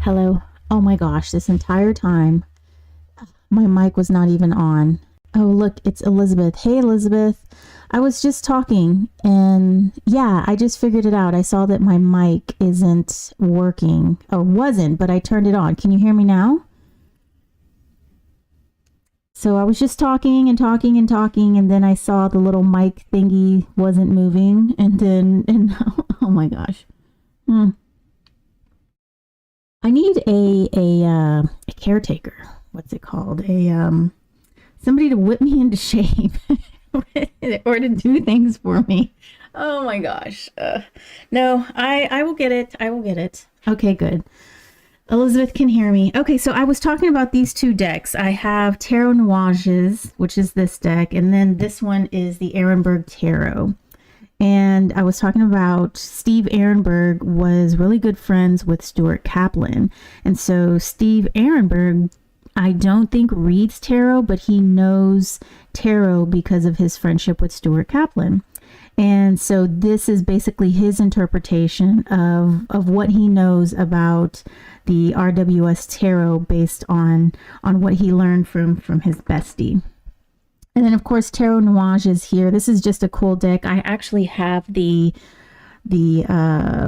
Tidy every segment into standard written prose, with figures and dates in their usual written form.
Hello. Oh my gosh, this entire time my mic was not even on. Oh, look, it's Elizabeth. Hey, Elizabeth. I was just talking and yeah, I just figured it out. I saw that my mic isn't working or wasn't, but I turned it on. Can you hear me now? So I was just talking and talking and talking, and then I saw the little mic thingy wasn't moving, and oh my gosh. Hmm. I need a caretaker. What's it called? A somebody to whip me into shape or to do things for me. Oh my gosh. No, I will get it. I will get it. Okay, good. Elizabeth can hear me. Okay, so I was talking about these two decks. I have Tarot Nuages, which is this deck, and then this one is the Ehrenberg Tarot. And I was talking about Steve Ehrenberg was really good friends with Stuart Kaplan. And so Steve Ehrenberg, I don't think reads tarot, but he knows tarot because of his friendship with Stuart Kaplan. And so this is basically his interpretation of what he knows about the RWS tarot based on what he learned from his bestie. And then of course Tarot Nuage is here. This is just a cool deck. I actually have the Lenormand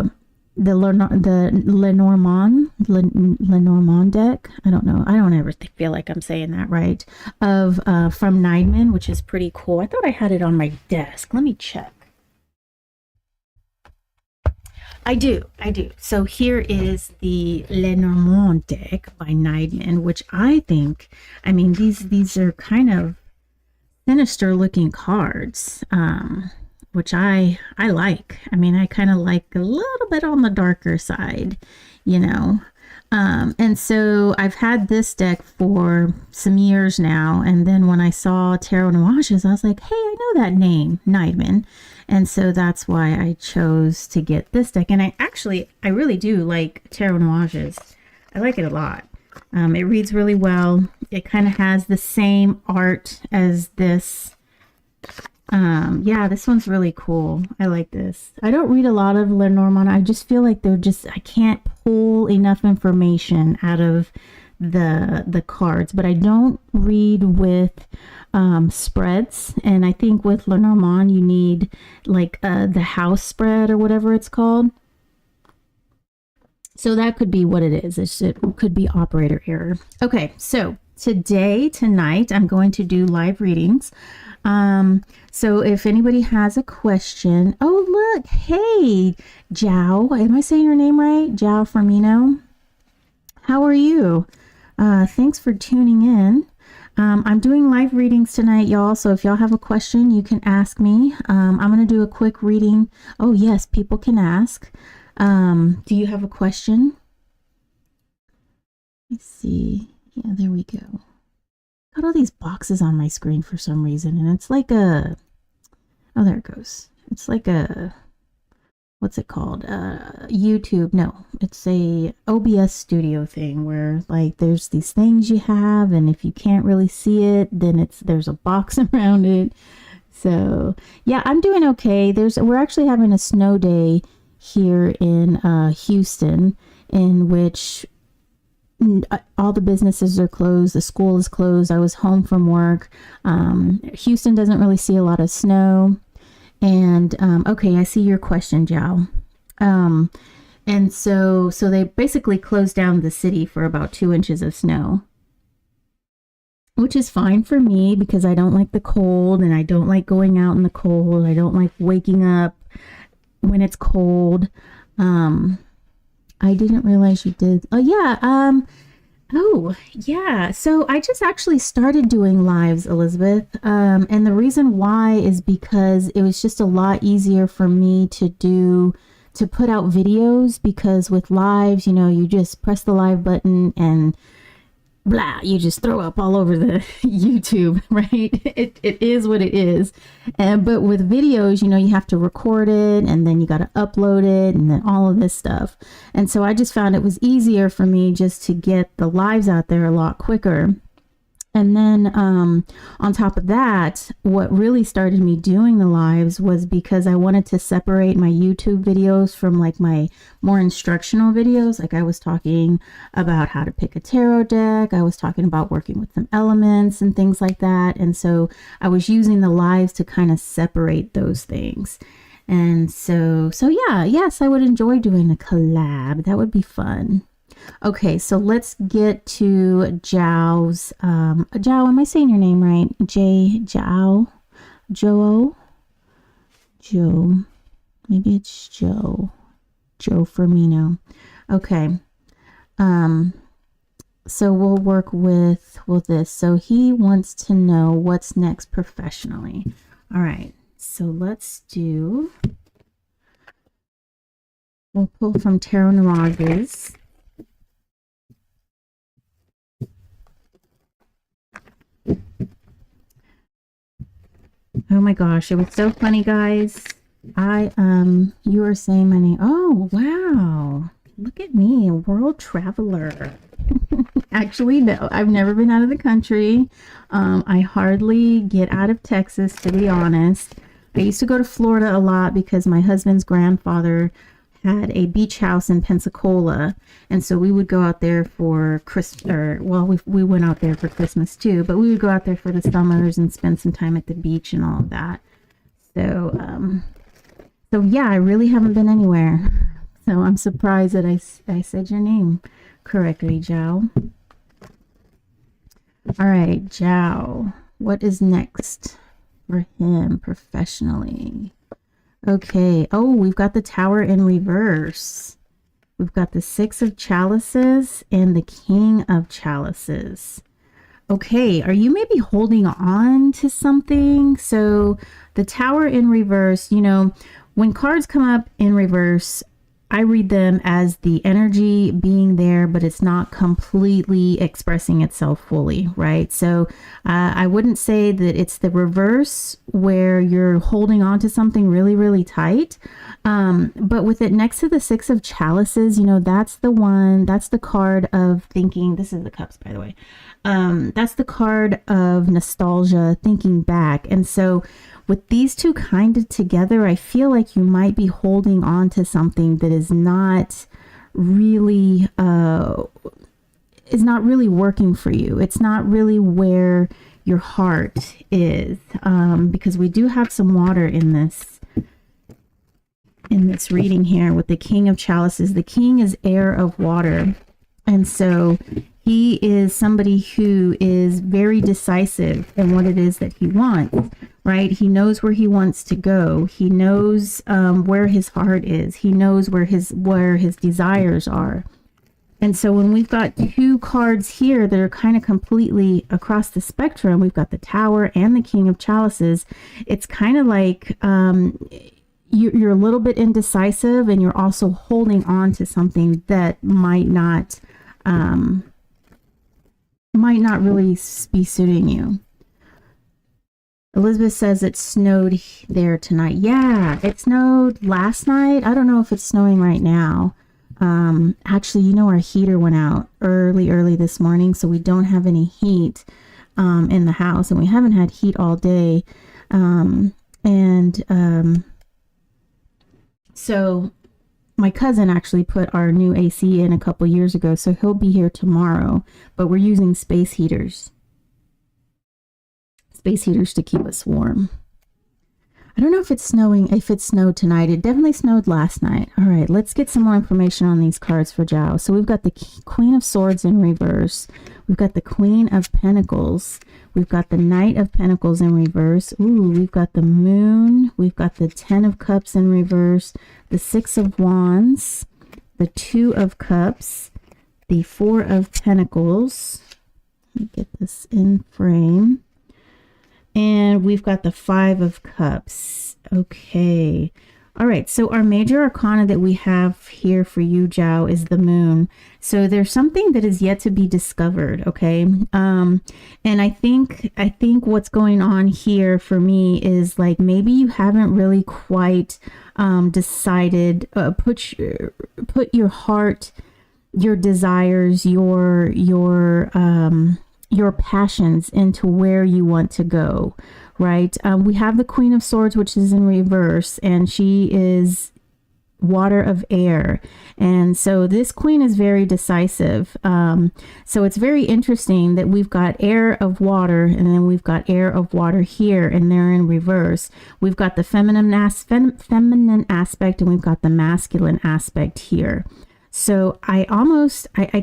deck. I don't know. I don't ever feel like I'm saying that right. Of from Neidman, which is pretty cool. I thought I had it on my desk. Let me check. I do. So here is the Lenormand deck by Neidman, which I think, I mean, these are kind of sinister looking cards, which I like. I mean, I kind of like a little bit on the darker side, you know. And so I've had this deck for some years now, and then when I saw Tarot Nuages, I was like, hey, I know that name, Neidman. And so that's why I chose to get this deck. And I really do like Tarot Nuages. I like it a lot. It reads really well. It kind of has the same art as this. Yeah, this one's really cool. I like this. I don't read a lot of Lenormand. I just feel like I can't pull enough information out of the cards, but I don't read with spreads. And I think with Lenormand, you need like the house spread or whatever it's called. So that could be what it is. It could be operator error. Okay, so tonight, I'm going to do live readings. So if anybody has a question, oh look, hey, Jao, am I saying your name right? Jao Firmino. How are you? Thanks for tuning in. I'm doing live readings tonight, y'all. So if y'all have a question, you can ask me. I'm going to do a quick reading. Oh yes, people can ask. Do you have a question? Let's see. Yeah, there we go. Got all these boxes on my screen for some reason, and it's like oh, there it goes. It's like what's it called? YouTube. No, it's a OBS studio thing where like there's these things you have, and if you can't really see it, then there's a box around it. So yeah, I'm doing okay. We're actually having a snow day here in Houston, in which all the businesses are closed, the school is closed. I was home from work. Houston doesn't really see a lot of snow. And okay, I see your question, Jao. And so they basically closed down the city for about 2 inches of snow, which is fine for me because I don't like the cold, and I don't like going out in the cold. I don't like waking up when it's cold. I didn't realize you did. Oh yeah. Oh yeah. So I just actually started doing lives, Elizabeth. And the reason why is because it was just a lot easier for me to put out videos, because with lives, you just press the live button and blah, you just throw up all over the YouTube, right? It is what it is. But with videos, you have to record it, and then you got to upload it, and then all of this stuff. And so I just found it was easier for me just to get the lives out there a lot quicker. And then on top of that, what really started me doing the lives was because I wanted to separate my YouTube videos from like my more instructional videos. Like I was talking about how to pick a tarot deck. I was talking about working with some elements and things like that. And so I was using the lives to kind of separate those things. And so yeah, yes, I would enjoy doing a collab. That would be fun. Okay, so let's get to Zhao's, Zhao, am I saying your name right? Zhao, Joe, maybe it's Joe Firmino. Okay, so we'll work with this. So he wants to know what's next professionally. All right, so let's do, we'll pull from Tarot Mirages. Oh my gosh, it was so funny, guys. You were saying my name. Oh, wow. Look at me, a world traveler. Actually, no, I've never been out of the country. I hardly get out of Texas, to be honest. I used to go to Florida a lot because my husband's grandfather had a beach house in Pensacola, and so we would go out there for Christmas, or well, we went out there for Christmas too, but we would go out there for the summers and spend some time at the beach and all of that. So so yeah, I really haven't been anywhere, so I'm surprised that I said your name correctly, Zhao. All right, Zhao, what is next for him professionally? Okay. Oh, we've got the Tower in reverse. We've got the Six of Chalices and the King of Chalices. Okay. Are you maybe holding on to something? So the Tower in reverse, you know, when cards come up in reverse, I read them as the energy being there, but it's not completely expressing itself fully, right? So I wouldn't say that it's the reverse where you're holding on to something really, really tight. But with it next to the Six of Chalices, you know, that's the one, that's the card of thinking, this is the cups, by the way. That's the card of nostalgia, thinking back. And so with these two kind of together, I feel like you might be holding on to something that is not really working for you. It's not really where your heart is, because we do have some water in this reading here with the King of Chalices. The King is heir of water, and so he is somebody who is very decisive in what it is that he wants, right? He knows where he wants to go. He knows where his heart is. He knows where his desires are. And so when we've got two cards here that are kind of completely across the spectrum, we've got the Tower and the King of Chalices. It's kind of like you're a little bit indecisive, and you're also holding on to something that might not really be suiting you. Elizabeth says it snowed there tonight. Yeah, it snowed last night. I don't know if it's snowing right now. Actually, you know, our heater went out early this morning, so we don't have any heat in the house, and we haven't had heat all day. So my cousin actually put our new AC in a couple years ago, so he'll be here tomorrow, but we're using space heaters to keep us warm. I don't know if it's snowed tonight. It definitely snowed last night. All right, let's get some more information on these cards for Zhao. So we've got the Queen of Swords in reverse. We've got the Queen of Pentacles. We've got the Knight of Pentacles in reverse. Ooh, we've got the Moon. We've got the Ten of Cups in reverse. The Six of Wands. The Two of Cups. The Four of Pentacles. Let me get this in frame. And we've got the Five of Cups. Okay. All right. So our major arcana that we have here for you, Zhao, is the Moon. So there's something that is yet to be discovered. Okay. And I think what's going on here for me is like, maybe you haven't really quite decided, put your heart, your desires, your your passions into where you want to go, right? We have the Queen of Swords, which is in reverse, and she is water of air. And so this queen is very decisive. So it's very interesting that we've got air of water, and then we've got air of water here, and they're in reverse. We've got the feminine aspect, and we've got the masculine aspect here. So I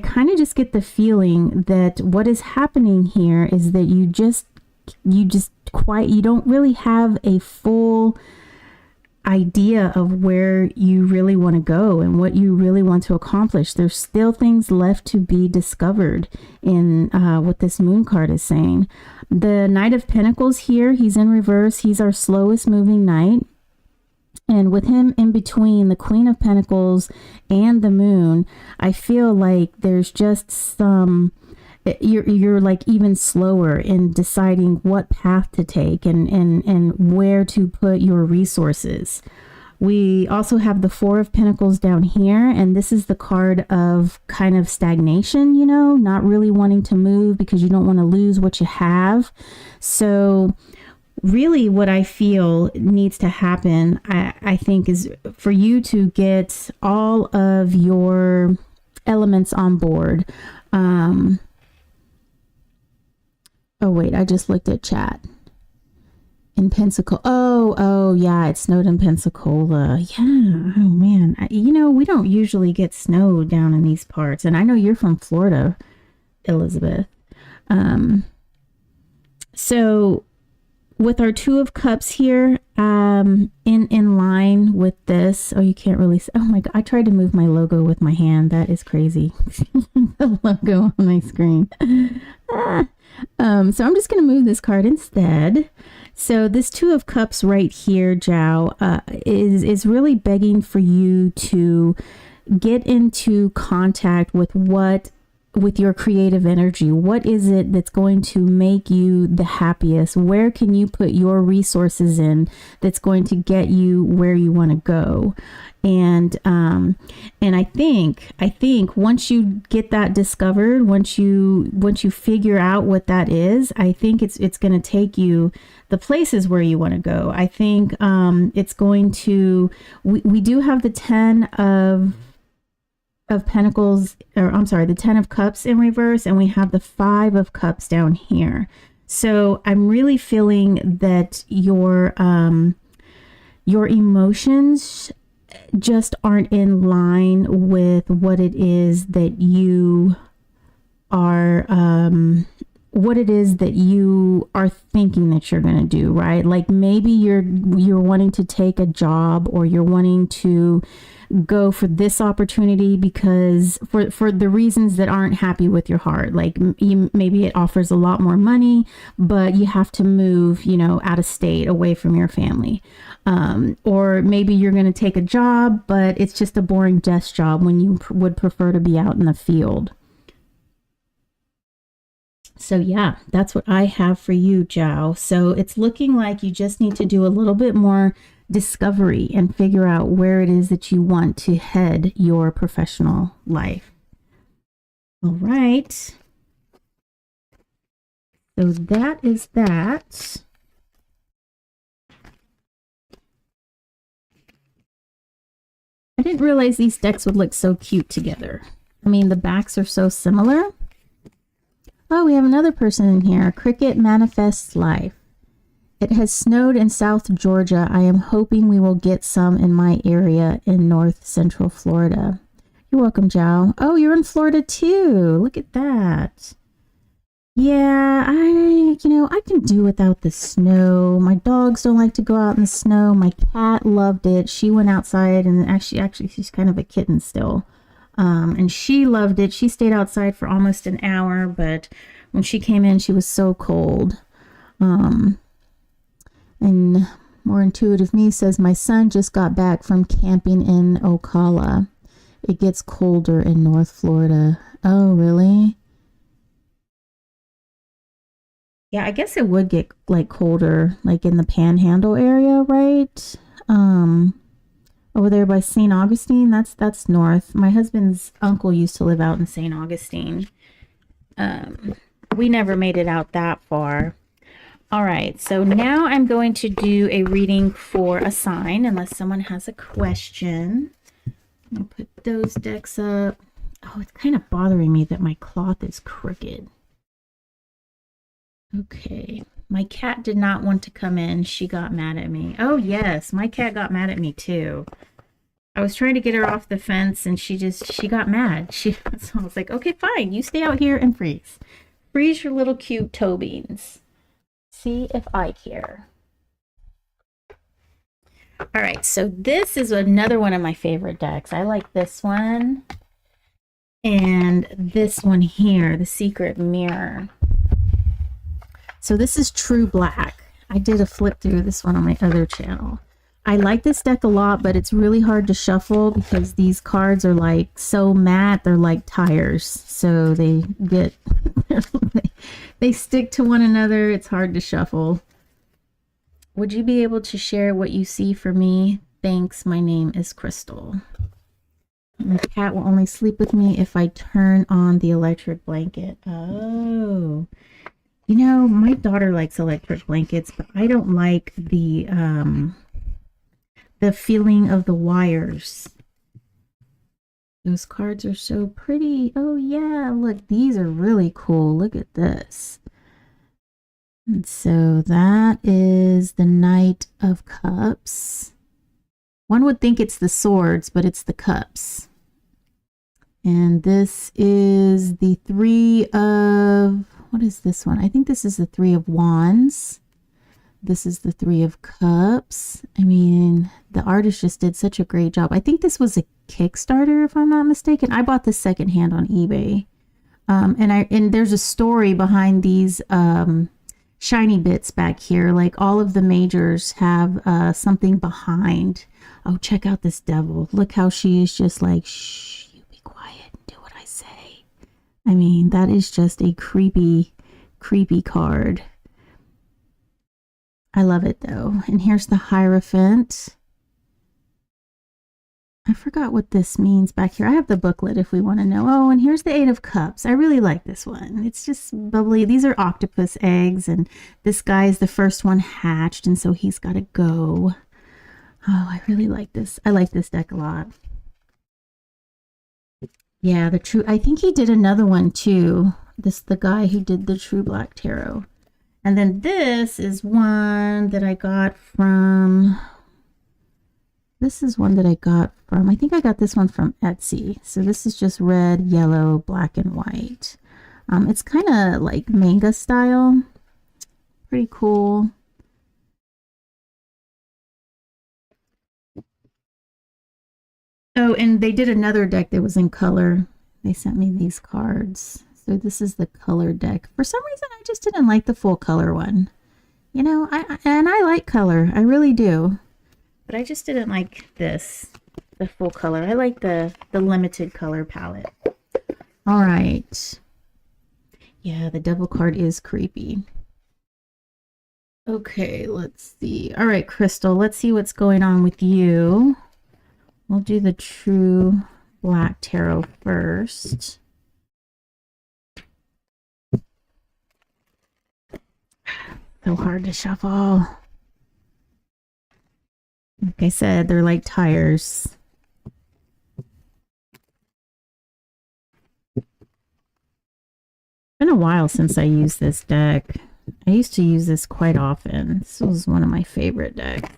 kind of just get the feeling that what is happening here is that you don't really have a full idea of where you really want to go and what you really want to accomplish. There's still things left to be discovered in what this moon card is saying. The Knight of Pentacles here, he's in reverse. He's our slowest moving knight. And with him in between the Queen of Pentacles and the moon, I feel like there's just some, you're like even slower in deciding what path to take and where to put your resources. We also have the Four of Pentacles down here, and this is the card of kind of stagnation, you know, not really wanting to move because you don't want to lose what you have. So really what I feel needs to happen, I think, is for you to get all of your elements on board. Oh, wait, I just looked at chat. In Pensacola. Oh, yeah, it snowed in Pensacola. Yeah, oh, man. You know, we don't usually get snow down in these parts. And I know you're from Florida, Elizabeth. So with our Two of Cups here, in line with this. Oh, you can't really see. Oh, my God. I tried to move my logo with my hand. That is crazy. The logo on my screen. So I'm just going to move this card instead. So this Two of Cups right here, Zhao, is really begging for you to get into contact with your creative energy. What is it that's going to make you the happiest? Where can you put your resources in that's going to get you where you want to go? And I think once you get that discovered, once you figure out what that is, I think it's going to take you the places where you want to go. I think it's going to. We do have the Ten of Pentacles, or I'm sorry, the Ten of Cups in reverse, and we have the Five of Cups down here. So I'm really feeling that your emotions just aren't in line with what it is that you are thinking that you're going to do, right? Like maybe you're wanting to take a job, or you're wanting to go for this opportunity because for the reasons that aren't happy with your heart. Like maybe it offers a lot more money, but you have to move, out of state, away from your family. Or maybe you're going to take a job, but it's just a boring desk job when you would prefer to be out in the field. So yeah, that's what I have for you, Zhao. So it's looking like you just need to do a little bit more discovery and figure out where it is that you want to head your professional life. All right. So that is that. I didn't realize these decks would look so cute together. I mean, the backs are so similar. Oh, we have another person in here. Cricket Manifests Life. It has snowed in South Georgia. I am hoping we will get some in my area in North Central Florida. You're welcome, Zhao. Oh, you're in Florida too. Look at that. Yeah, I can do without the snow. My dogs don't like to go out in the snow. My cat loved it. She went outside, and actually she's kind of a kitten still. And she loved it. She stayed outside for almost an hour, but when she came in, she was so cold. And More Intuitive Me says, my son just got back from camping in Ocala. It gets colder in North Florida. Oh, really? Yeah, I guess it would get like colder, like in the Panhandle area, right? Over there by St. Augustine, that's north. My husband's uncle used to live out in St. Augustine. We never made it out that far. All right, so now I'm going to do a reading for a sign, unless someone has a question. I'm going to put those decks up. Oh, it's kind of bothering me that my cloth is crooked. Okay, my cat did not want to come in. She got mad at me. Oh, yes, my cat got mad at me too. I was trying to get her off the fence and she got mad. So I was like, okay, fine, you stay out here and freeze. Freeze your little cute toe beans. See if I care. All right, so this is another one of my favorite decks. I like this one and this one here, the Secret Mirror. So this is True Black. I did a flip through this one on my other channel. I like this deck a lot, but it's really hard to shuffle because these cards are like so matte, they're like tires. So they get, they stick to one another. It's hard to shuffle. Would you be able to share what you see for me? Thanks, my name is Crystal. My cat will only sleep with me if I turn on the electric blanket. Oh, you know, my daughter likes electric blankets, but I don't like the feeling of the wires. Those cards are so pretty. Oh yeah, look, these are really cool. Look at this. And so that is the Knight of Cups. One would think it's the swords, but it's the cups. And this is the Three of, what is this one? I think this is the Three of Wands. This is the Three of Cups. I mean, the artist just did such a great job. I think this was a Kickstarter, if I'm not mistaken. I bought this secondhand on eBay. And there's a story behind these shiny bits back here. Like all of the majors have something behind. Oh, check out this devil. Look how she is just like, shh, you be quiet and do what I say. I mean, that is just a creepy, creepy card. I love it though. And here's the Hierophant. I forgot what this means back here. I have the booklet if we want to know. Oh, and here's the Eight of Cups. I really like this one. It's just bubbly. These are octopus eggs, and this guy is the first one hatched, and so he's got to go. Oh, I really like this. I like this deck a lot. Yeah, I think he did another one too. The guy who did the True Black Tarot. And then this is one that I got from... This is one that I got from, I think I got this one from Etsy. So this is just red, yellow, black, and white. It's kind of like manga style. Pretty cool. Oh, and they did another deck that was in color. They sent me these cards. So this is the color deck. For some reason, I just didn't like the full color one. You know, I like color. I really do. But I just didn't like this, the full color. I like the limited color palette. All right. Yeah, the devil card is creepy. Okay, let's see. All right, Crystal, let's see what's going on with you. We'll do the True Black Tarot first. So hard to shuffle. Like I said, they're like tires. It's been a while since I used this deck. I used to use this quite often. This was one of my favorite decks.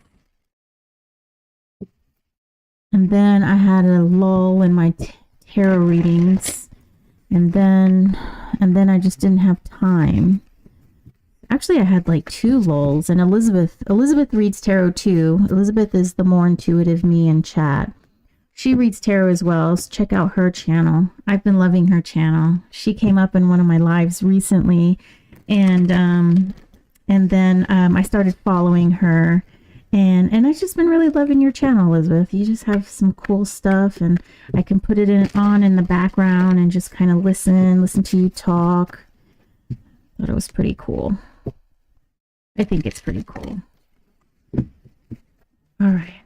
And then I had a lull in my tarot readings. And then I just didn't have time. Actually, I had like 2 lulls, and Elizabeth reads tarot too. Elizabeth is the more intuitive me in chat. She reads tarot as well, so check out her channel. I've been loving her channel. She came up in one of my lives recently, and then I started following her, and I've just been really loving your channel, Elizabeth. You just have some cool stuff, and I can put it on in the background and just kind of listen to you talk. Thought it was pretty cool. I think it's pretty cool. All right.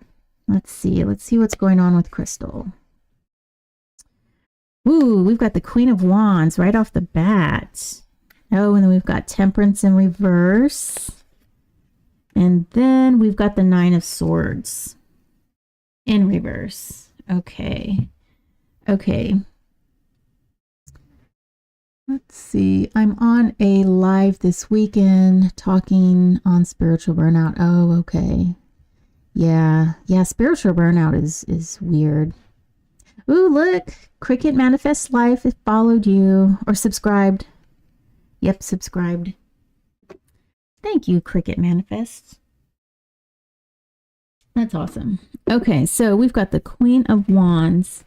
Let's see what's going on with Crystal. Ooh, we've got the Queen of Wands right off the bat. Oh, and then we've got Temperance in reverse. And then we've got the Nine of Swords in reverse. Okay. Okay. Let's see. I'm on a live this weekend talking on spiritual burnout. Oh, okay. Yeah. Yeah, spiritual burnout is weird. Ooh, look. Cricket Manifest Life has followed you or subscribed. Yep, subscribed. Thank you, Cricket Manifest. That's awesome. Okay, so we've got the Queen of Wands,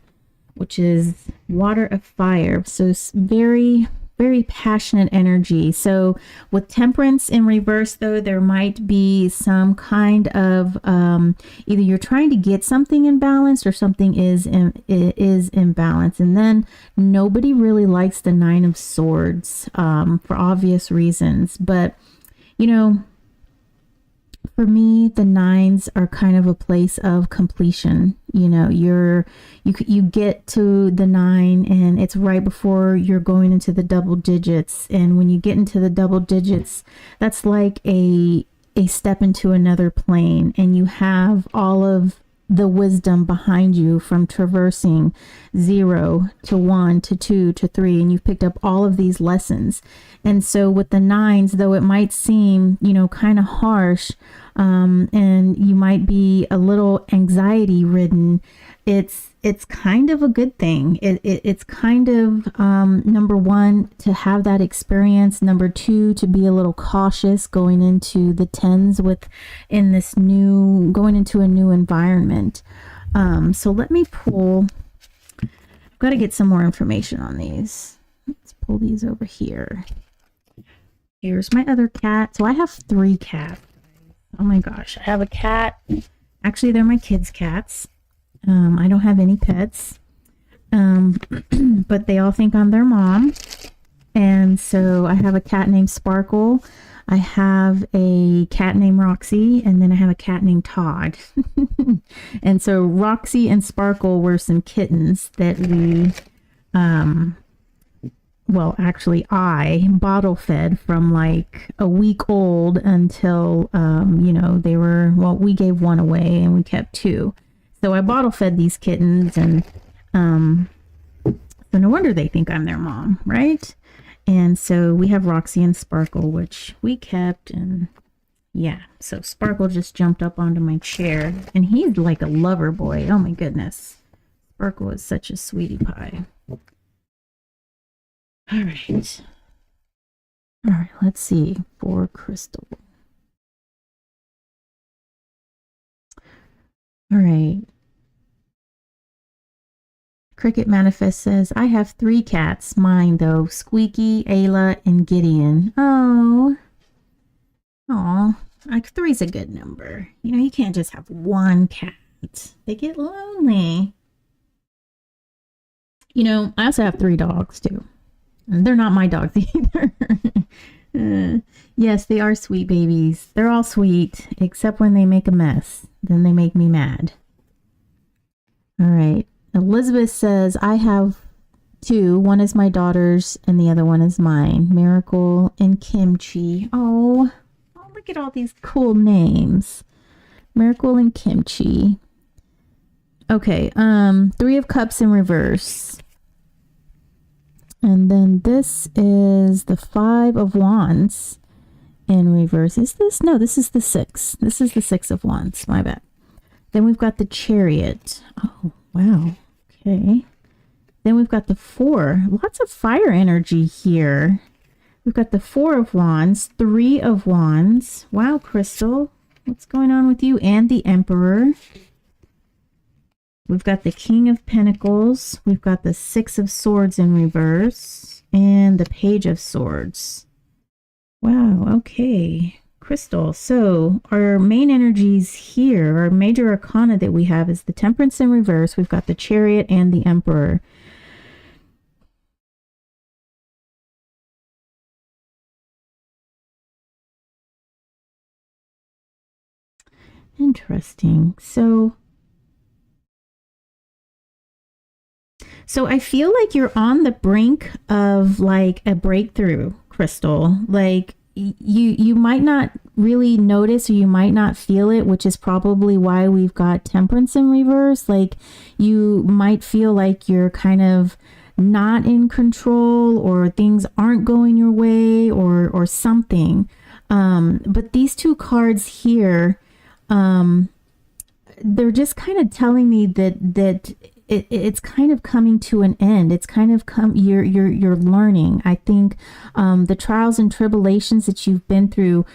which is water of fire. So it's very, very passionate energy. So with Temperance in reverse, though, there might be some kind of either you're trying to get something in balance or something is in balance. And then nobody really likes the Nine of Swords for obvious reasons. But, you know, for me, the nines are kind of a place of completion. You know, you get to the nine and it's right before you're going into the double digits. And when you get into the double digits, that's like a step into another plane, and you have all of the wisdom behind you from traversing 0 to 1 to 2 to 3, and you've picked up all of these lessons. And so with the nines, though it might seem, you know, kind of harsh, and you might be a little anxiety ridden, it's kind of a good thing. It's kind of number one, to have that experience. Number two, to be a little cautious going into the tens going into a new environment. So let me pull. I've got to get some more information on these. Let's pull these over here. Here's my other cat. So I have 3 cats. Oh my gosh, I have a cat. Actually, they're my kids' cats. I don't have any pets, but they all think I'm their mom. And so I have a cat named Sparkle. I have a cat named Roxy, and then I have a cat named Todd. And so Roxy and Sparkle were some kittens that we, well, actually I bottle fed from like a week old until, you know, they were, well, we gave one away and we kept 2. So I bottle fed these kittens, and so no wonder they think I'm their mom, right? And so we have Roxy and Sparkle, which we kept, and yeah. So Sparkle just jumped up onto my chair, and he's like a lover boy. Oh my goodness. Sparkle is such a sweetie pie. All right. All right, let's see. For Crystal. All right. Cricket Manifest says, I have 3 cats. Mine, though. Squeaky, Ayla, and Gideon. Oh. Aw. Like 3's a good number. You know, you can't just have 1 cat. They get lonely. You know, I also have 3 dogs, too. And they're not my dogs either. Yes, they are sweet babies. They're all sweet, except when they make a mess. Then they make me mad. All right. Elizabeth says, I have 2. One is my daughter's and the other one is mine. Miracle and Kimchi. Oh, look at all these cool names. Miracle and Kimchi. Okay, 3 of Cups in reverse. And then this is the 5 of Wands in reverse. Is this? No, this is the 6. This is the 6 of Wands. My bad. Then we've got the Chariot. Oh, wow. Okay. Then we've got the 4. Lots of fire energy here. We've got the 4 of Wands, 3 of Wands. Wow, Crystal. What's going on with you? And the Emperor. We've got the King of Pentacles. We've got the 6 of Swords in reverse. And the Page of Swords. Wow, okay. Crystal. So our main energies here, our major arcana that we have is the Temperance in reverse. We've got the Chariot and the Emperor. Interesting. So So I feel like you're on the brink of like a breakthrough, Crystal. Like you might not really notice, or you might not feel it, which is probably why we've got Temperance in reverse. Like you might feel like you're kind of not in control, or things aren't going your way, or something. But these two cards here, they're just kind of telling me that it's kind of coming to an end. It's kind of you're learning. I think the trials and tribulations that you've been through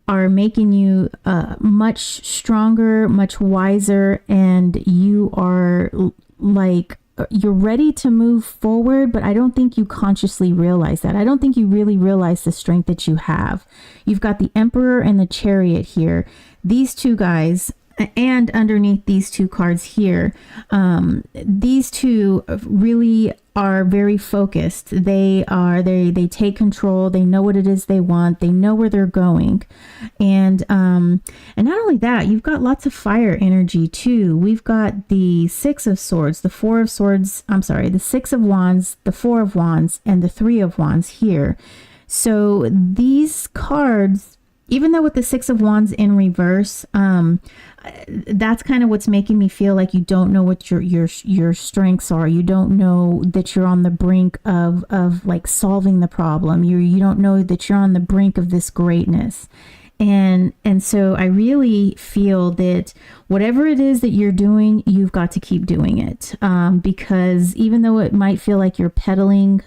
are making you much stronger, much wiser, and you are like, you're ready to move forward, but I don't think you consciously realize that. I don't think you really realize the strength that you have. You've got the Emperor and the Chariot here. These two guys, and underneath these two cards here, these two really are very focused. They take control. They know what it is they want. They know where they're going. And not only that, you've got lots of fire energy too. We've got the Six of Swords, the Four of Swords, the Six of Wands, the Four of Wands, and the Three of Wands here. So these cards, even though with the Six of Wands in reverse, that's kind of what's making me feel like you don't know what your strengths are. You don't know that you're on the brink of like solving the problem. You don't know that you're on the brink of this greatness. And so I really feel that whatever it is that you're doing, you've got to keep doing it. Because even though it might feel like you're pedaling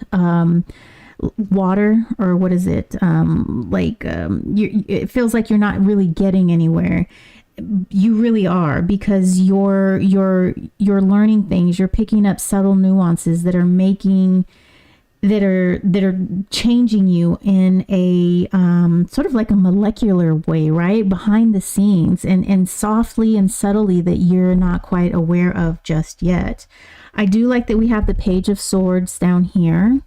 water, or what is it? It feels like you're not really getting anywhere. You really are, because you're learning things. You're picking up subtle nuances that are changing you in a sort of like a molecular way, right? Behind the scenes, and softly and subtly, that you're not quite aware of just yet. I do like that we have the Page of Swords down here.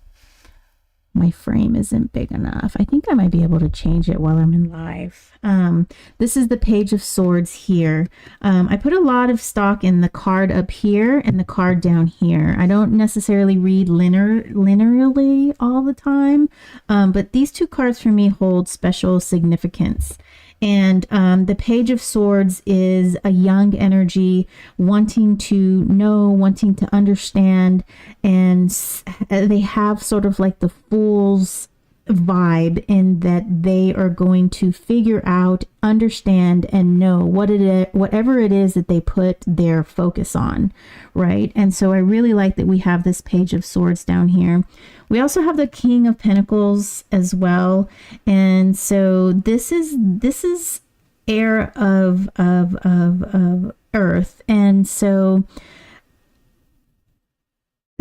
My frame isn't big enough. I think I might be able to change it while I'm in live. This is the Page of Swords here. I put a lot of stock in the card up here and the card down here. I don't necessarily read linearly all the time, but these two cards for me hold special significance. And the Page of Swords is a young energy, wanting to know, wanting to understand, and they have sort of like the Fool's vibe, in that they are going to figure out, understand, and know whatever it is that they put their focus on, right? And so I really like that we have this Page of Swords down here. We also have the King of Pentacles as well, and so this is air of earth, and so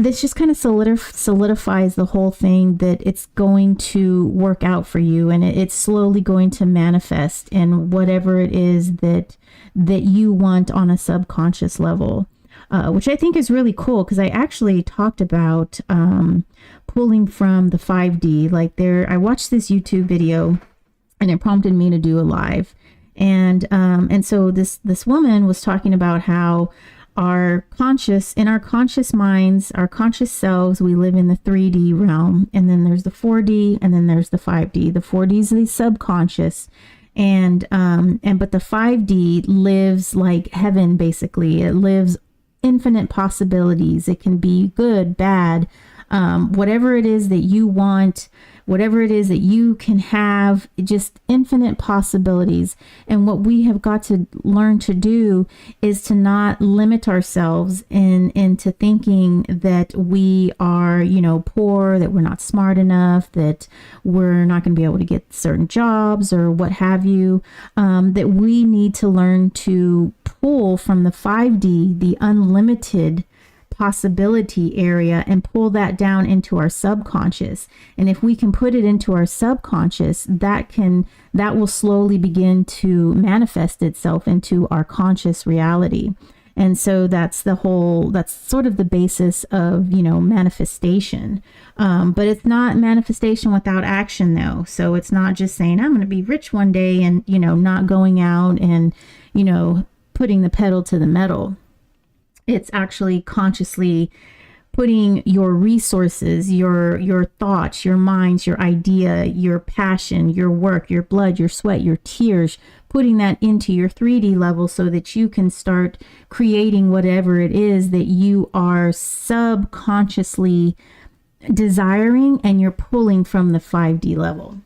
this just kind of solidifies the whole thing, that it's going to work out for you, and it's slowly going to manifest in whatever it is that you want on a subconscious level, which I think is really cool, because I actually talked about pulling from the 5D. I watched this YouTube video, and it prompted me to do a live, and so this woman was talking about how in our conscious minds, our conscious selves, we live in the 3D realm, and then there's the 4D, and then there's the 5D. The 4D is the subconscious, but the 5D lives like heaven, basically. It lives infinite possibilities. It can be good, bad, whatever it is that you want, whatever it is that you can have, just infinite possibilities. And what we have got to learn to do is to not limit ourselves into thinking that we are, poor, that we're not smart enough, that we're not going to be able to get certain jobs or what have you, that we need to learn to pull from the 5D, the unlimited possibility area, and pull that down into our subconscious. And if we can put it into our subconscious, that will slowly begin to manifest itself into our conscious reality. And so that's sort of the basis of, manifestation. But it's not manifestation without action, though. So it's not just saying, I'm going to be rich one day and, not going out and, putting the pedal to the metal. It's actually consciously putting your resources, your thoughts, your minds, your idea, your passion, your work, your blood, your sweat, your tears, putting that into your 3D level so that you can start creating whatever it is that you are subconsciously desiring, and you're pulling from the 5D level.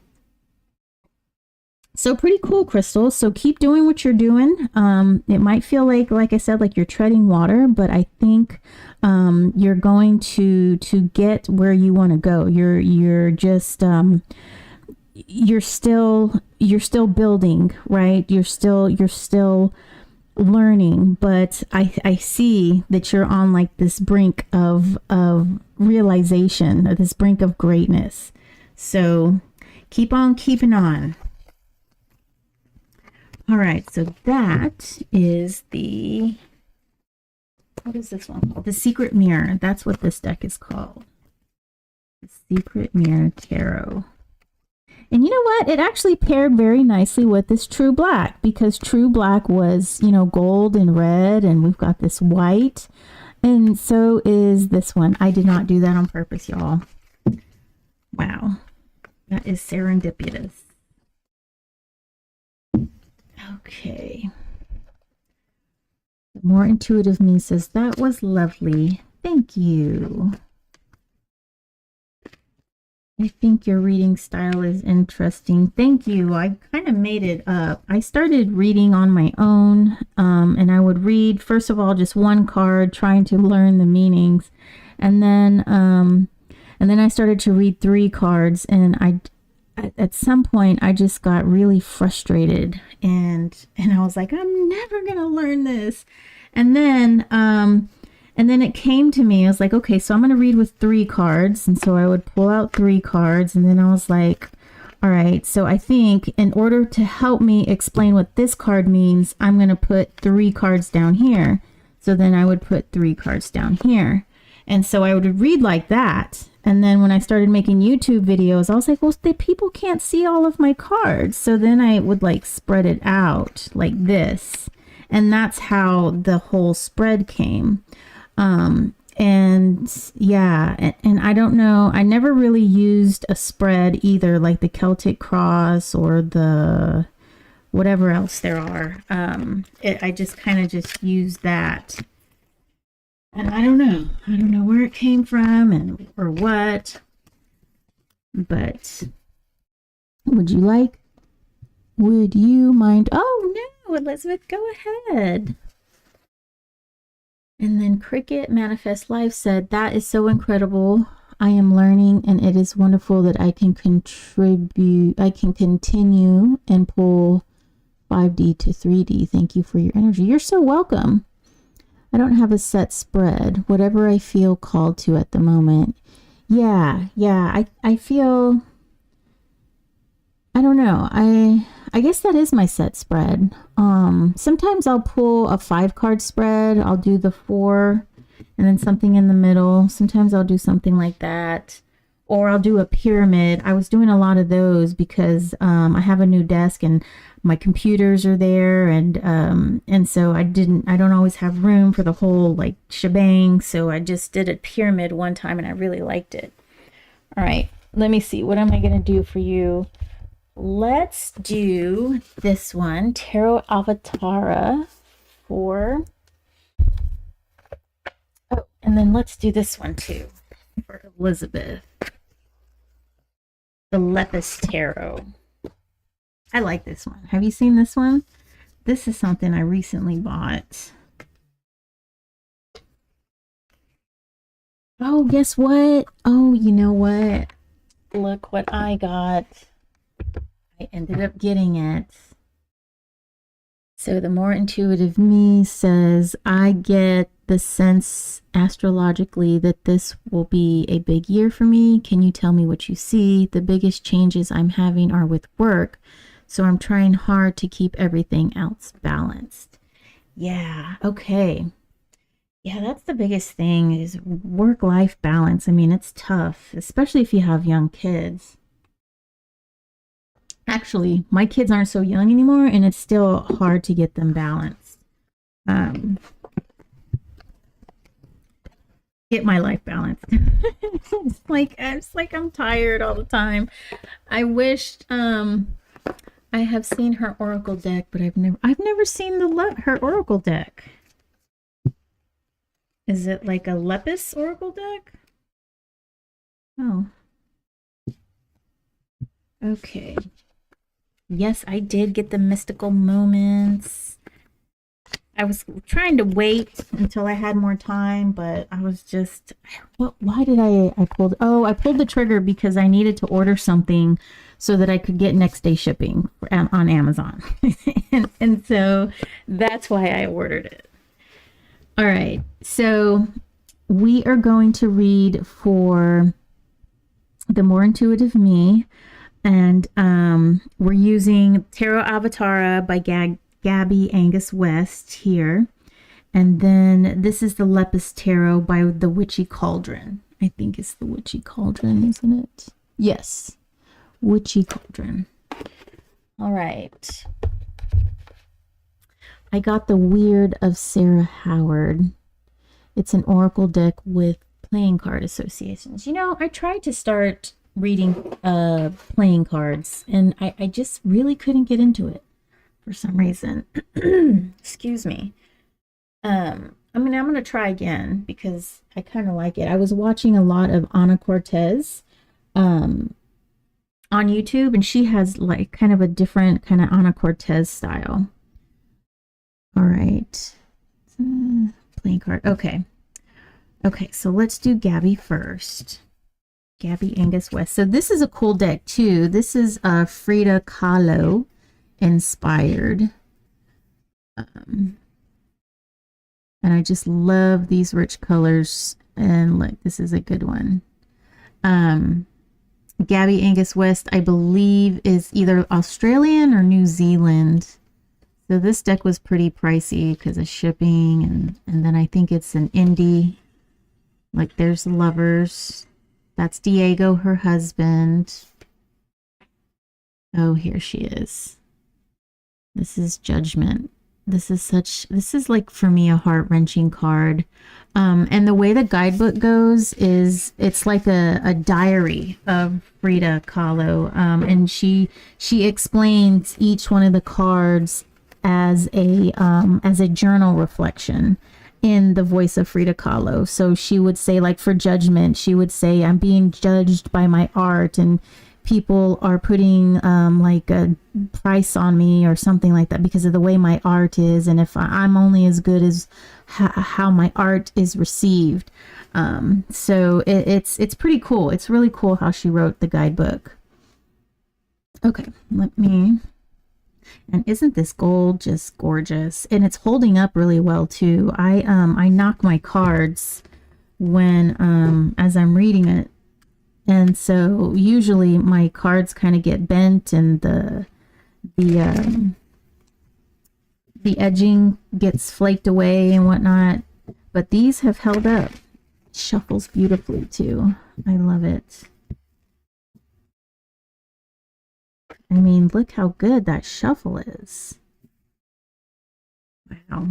So pretty cool, crystals. So keep doing what you're doing. It might feel like I said, like you're treading water, but I think you're going to get where you want to go. You're just you're still building, right? You're still learning, but I see that you're on like this brink of realization, or this brink of greatness. So keep on keeping on. All right, so that is what is this one called? The Secret Mirror. That's what this deck is called. The Secret Mirror Tarot. And you know what? It actually paired very nicely with this True Black, because True Black was, gold and red, and we've got this white. And so is this one. I did not do that on purpose, y'all. Wow. That is serendipitous. Okay. The More Intuitive Me says, that was lovely. Thank you. I think your reading style is interesting. Thank you. I kind of made it up. I started reading on my own, and I would read, first of all, just one card, trying to learn the meanings. And then I started to read 3 cards, and at some point I just got really frustrated, and I was like, I'm never gonna learn this. And then it came to me. I was like, okay, so I'm gonna read with 3 cards. And so I would pull out 3 cards, and then I was like, all right, so I think in order to help me explain what this card means, I'm gonna put 3 cards down here. So then I would put 3 cards down here. And so I would read like that. And then when I started making YouTube videos, I was like, well, the people can't see all of my cards. So then I would like spread it out like this. And that's how the whole spread came. And yeah, and I don't know, I never really used a spread either, like the Celtic Cross or the whatever else there are. I just kind of just used that. And I don't know where it came from or what, but would you mind? Oh no, Elizabeth, go ahead. And then Cricket Manifest Life said, that is so incredible. I am learning, and it is wonderful that I can continue and pull 5D to 3D. Thank you for your energy. You're so welcome. I don't have a set spread, whatever I feel called to at the moment. Yeah, I feel, I don't know. I guess that is my set spread. Sometimes I'll pull a 5-card spread. I'll do the 4 and then something in the middle. Sometimes I'll do something like that. Or I'll do a pyramid. I was doing a lot of those because I have a new desk and my computers are there, and so I don't always have room for the whole like shebang. So I just did a pyramid one time and I really liked it. All right, let me see. What am I going to do for you? Let's do this one, Tarot Avatara for, oh, and then let's do this one too for Elizabeth. The Lepus Tarot. I like this one. Have you seen this one? This is something I recently bought. Oh, guess what? Oh, you know what? Look what I got. I ended up getting it. So the More Intuitive Me says, I get the sense astrologically that this will be a big year for me. Can you tell me what you see? The biggest changes I'm having are with work, so I'm trying hard to keep everything else balanced. Yeah, okay. Yeah, that's the biggest thing is work-life balance. I mean, it's tough, especially if you have young kids. Actually, my kids aren't so young anymore, and it's still hard to get them balanced. get my life balance. It's like I'm tired all the time. I wish I have seen her oracle deck, but I've never seen her oracle deck. Is it like a Lepus oracle deck? Oh. Okay. Yes, I did get the mystical moments. I was trying to wait until I had more time, but I was just, why did I pulled, oh, I pulled the trigger because I needed to order something so that I could get next day shipping on Amazon. and so that's why I ordered it. All right. So we are going to read for the more intuitive me, and we're using Tarot Avatara by Gabby Angus West here. And then this is the Lepus Tarot by the Witchy Cauldron. I think it's the Witchy Cauldron, isn't it? Yes. Witchy Cauldron. All right. I got the Weird of Sarah Howard. It's an oracle deck with playing card associations. You know, I tried to start reading playing cards, and I just really couldn't get into it for some reason. Excuse me. I'm gonna try again because I kind of like it. I was watching a lot of Ana Cortez on YouTube, and she has like kind of a different kind of Ana Cortez style. All right. Playing card. Okay. Okay, so let's do Gabby first. Gabby Angus West. So this is a cool deck too. This is Frida Kahlo inspired. And I just love these rich colors. And look, this is a good one. Gabby Angus West, I believe, is either Australian or New Zealand. So this deck was pretty pricey because of shipping, and then I think it's an indie. Like there's Lovers. That's Diego, her husband. Oh, here she is. This is Judgment. This is like for me a heart-wrenching card. And the way the guidebook goes is it's like a diary of Frida Kahlo. And she explains each one of the cards as a journal reflection in the voice of Frida Kahlo. So she would say, like for Judgment, she would say, I'm being judged by my art, and people are putting like a price on me or something like that because of the way my art is, and if I'm only as good as how my art is received. So it's pretty cool. It's really cool how she wrote the guidebook. Okay, let me... And isn't this gold just gorgeous? And it's holding up really well too. I knock my cards when as I'm reading it, and so usually my cards kind of get bent and the edging gets flaked away and whatnot. But these have held up. It shuffles beautifully too. I love it. I mean, look how good that shuffle is. Wow.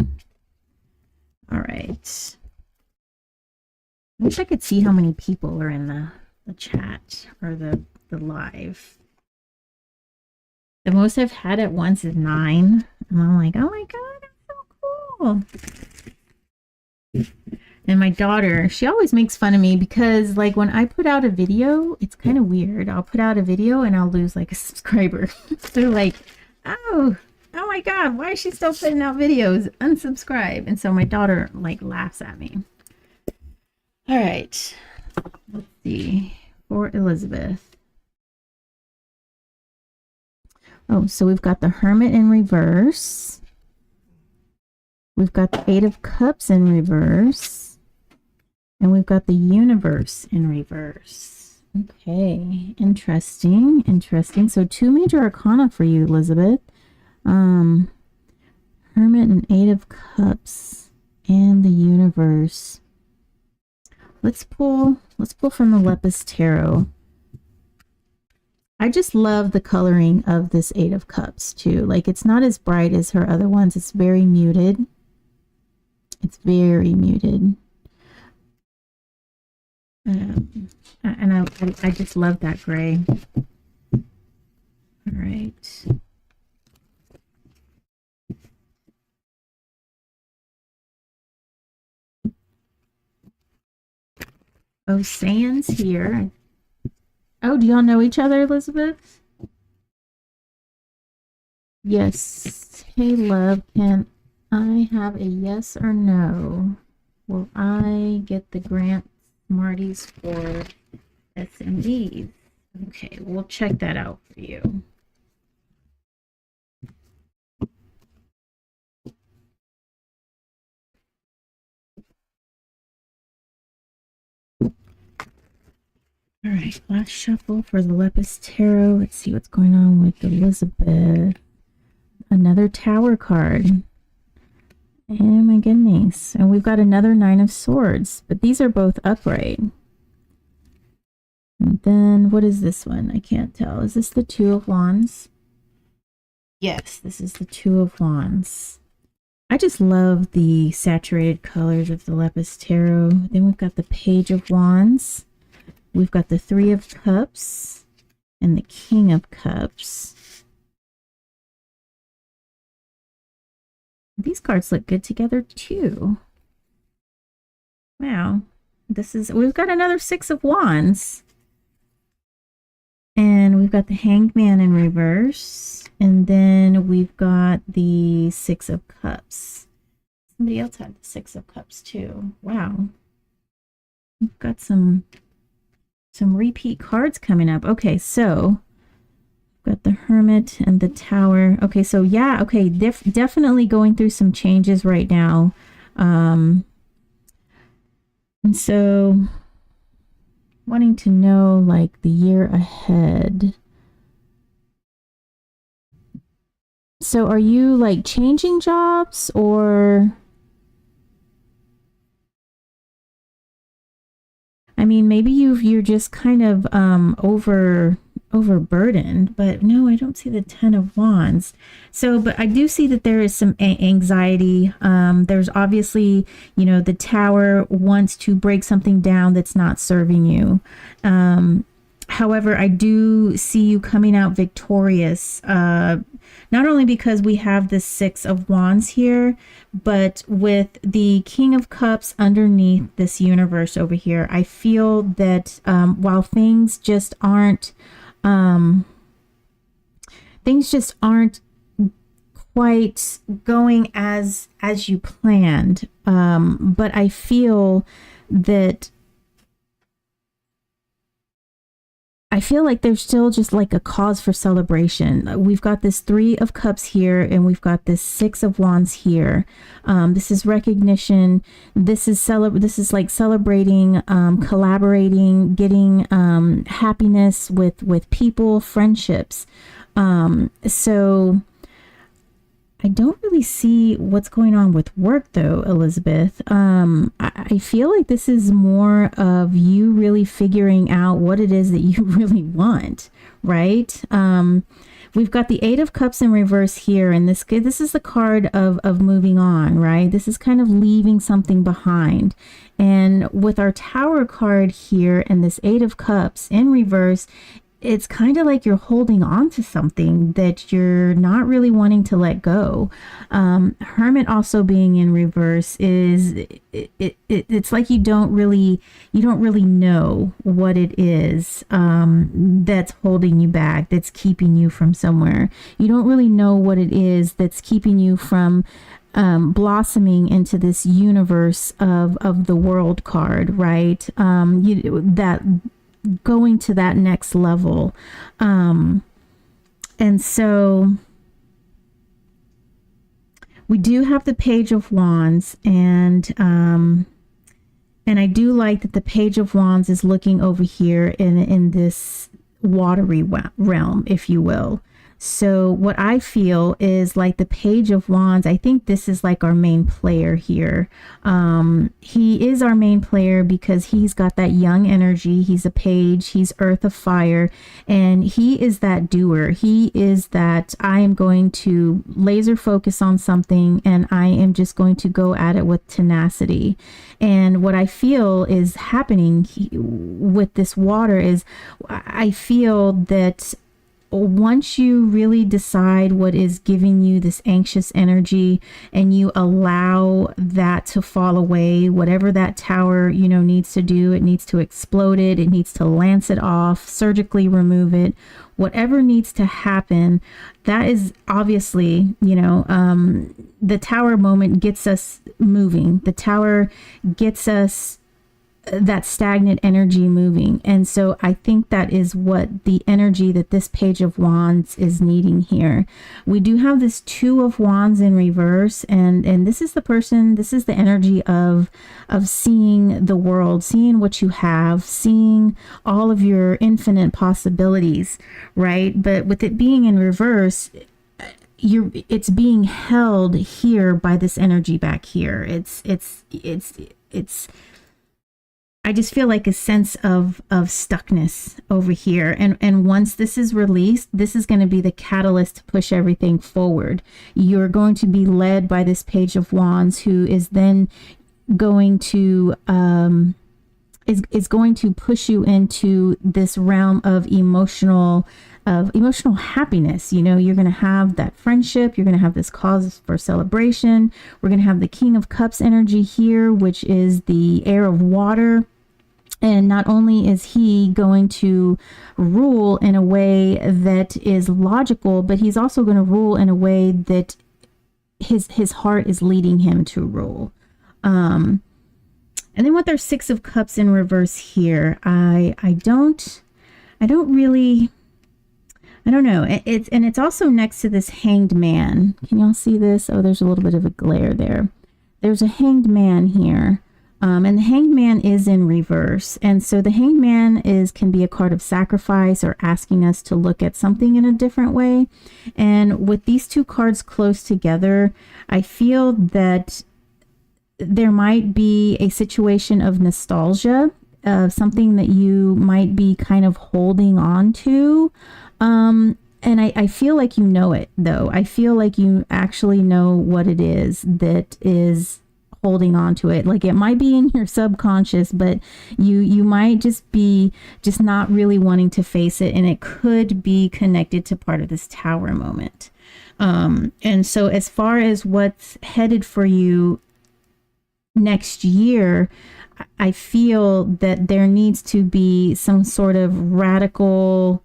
All right. I wish I could see how many people are in the chat or the live. The most I've had at once is 9. And I'm like, oh my God, that's so cool. And my daughter, she always makes fun of me because like when I put out a video, it's kind of weird. I'll put out a video and I'll lose like a subscriber. They're like, oh my God, why is she still putting out videos? Unsubscribe. And so my daughter like laughs at me. All right, let's see. For Elizabeth. Oh, so we've got the Hermit in reverse. We've got the 8 of Cups in reverse. And we've got the Universe in reverse. Okay, interesting, interesting. So 2 major arcana for you, Elizabeth. Hermit and 8 of Cups and the Universe. Let's pull from the Lepus Tarot. I just love the coloring of this 8 of Cups too. Like it's not as bright as her other ones. It's very muted. It's very muted. And I just love that gray. All right. Oh, Sans here. Oh, do y'all know each other, Elizabeth? Yes. Hey, love, can I have a yes or no? Will I get the grant Smarties for SMEs? Okay, we'll check that out for you. All right, last shuffle for the Lepus Tarot. Let's see what's going on with Elizabeth. Another Tower card. Oh my goodness. And we've got another Nine of Swords, but these are both upright. And then what is this one? I can't tell. Is this the Two of Wands? Yes, this is the Two of Wands. I just love the saturated colors of the Lepus Tarot. Then we've got the Page of Wands. We've got the Three of Cups and the King of Cups. These cards look good together too. Wow. We've got another Six of Wands. And we've got the Hanged Man in reverse. And then we've got the Six of Cups. Somebody else had the Six of Cups too. Wow. We've got some repeat cards coming up. Okay, so we've got the Hermit and the Tower. Okay, so yeah, okay, definitely going through some changes right now. And so wanting to know like the year ahead. So are you like changing jobs or... I mean, maybe you're just kind of overburdened, but no, I don't see the Ten of Wands. So, but I do see that there is some anxiety. There's obviously, you know, the Tower wants to break something down that's not serving you. However, I do see you coming out victorious, not only because we have the Six of Wands here, but with the King of Cups underneath this universe over here. I feel that while things just aren't quite going as you planned, but I feel like there's still just like a cause for celebration. We've got this Three of Cups here, and we've got this Six of Wands here. This is recognition. This is like celebrating, collaborating, getting happiness with people, friendships. So I don't really see what's going on with work though, Elizabeth. I feel like this is more of you really figuring out what it is that you really want, right? We've got the Eight of Cups in reverse here, and this is the card of moving on, right? This is kind of leaving something behind. And with our Tower card here and this Eight of Cups in reverse, it's kind of like you're holding on to something that you're not really wanting to let go. Hermit also being in reverse is it's like you don't really know what it is that's holding you back, that's keeping you from somewhere. You don't really know what it is that's keeping you from blossoming into this universe of the World card, right? That going to that next level. And so we do have the Page of Wands, and I do like that the Page of Wands is looking over here in this watery realm, if you will. So what I feel is like the Page of Wands. I think this is like our main player here. He is our main player because he's got that young energy. He's a page. He's Earth of Fire, and he is that doer. He is that I am going to laser focus on something, and I am just going to go at it with tenacity. And what I feel is happening with this water is I feel that once you really decide what is giving you this anxious energy and you allow that to fall away, whatever that tower, needs to do, it needs to explode it, it needs to lance it off, surgically remove it, whatever needs to happen, that is obviously, the tower moment gets us moving. The tower gets us that stagnant energy moving. And so I think that is what the energy that this Page of Wands is needing here. We do have this Two of Wands in reverse, and this is the energy of seeing the world, seeing what you have, seeing all of your infinite possibilities, right? But with it being in reverse, it's being held here by this energy back here. It's I just feel like a sense of stuckness over here. And once this is released, this is going to be the catalyst to push everything forward. You're going to be led by this Page of Wands, who is then going to is going to push you into this realm of emotional happiness. You're going to have that friendship. You're going to have this cause for celebration. We're going to have the King of Cups energy here, which is the air of water. And not only is he going to rule in a way that is logical, but he's also going to rule in a way that his heart is leading him to rule. And then with our Six of Cups in reverse here, I don't know. It's also next to this Hanged Man. Can y'all see this? Oh, there's a little bit of a glare there. There's a Hanged Man here. And the Hanged Man is in reverse. And so the Hanged Man can be a card of sacrifice or asking us to look at something in a different way. And with these two cards close together, I feel that there might be a situation of nostalgia, of something that you might be kind of holding on to. And I feel like you know it, though. I feel like you actually know what it is that is holding on to it. Like, it might be in your subconscious, but you might just be not really wanting to face it, and it could be connected to part of this Tower moment. And so as far as what's headed for you next year, I feel that there needs to be some sort of radical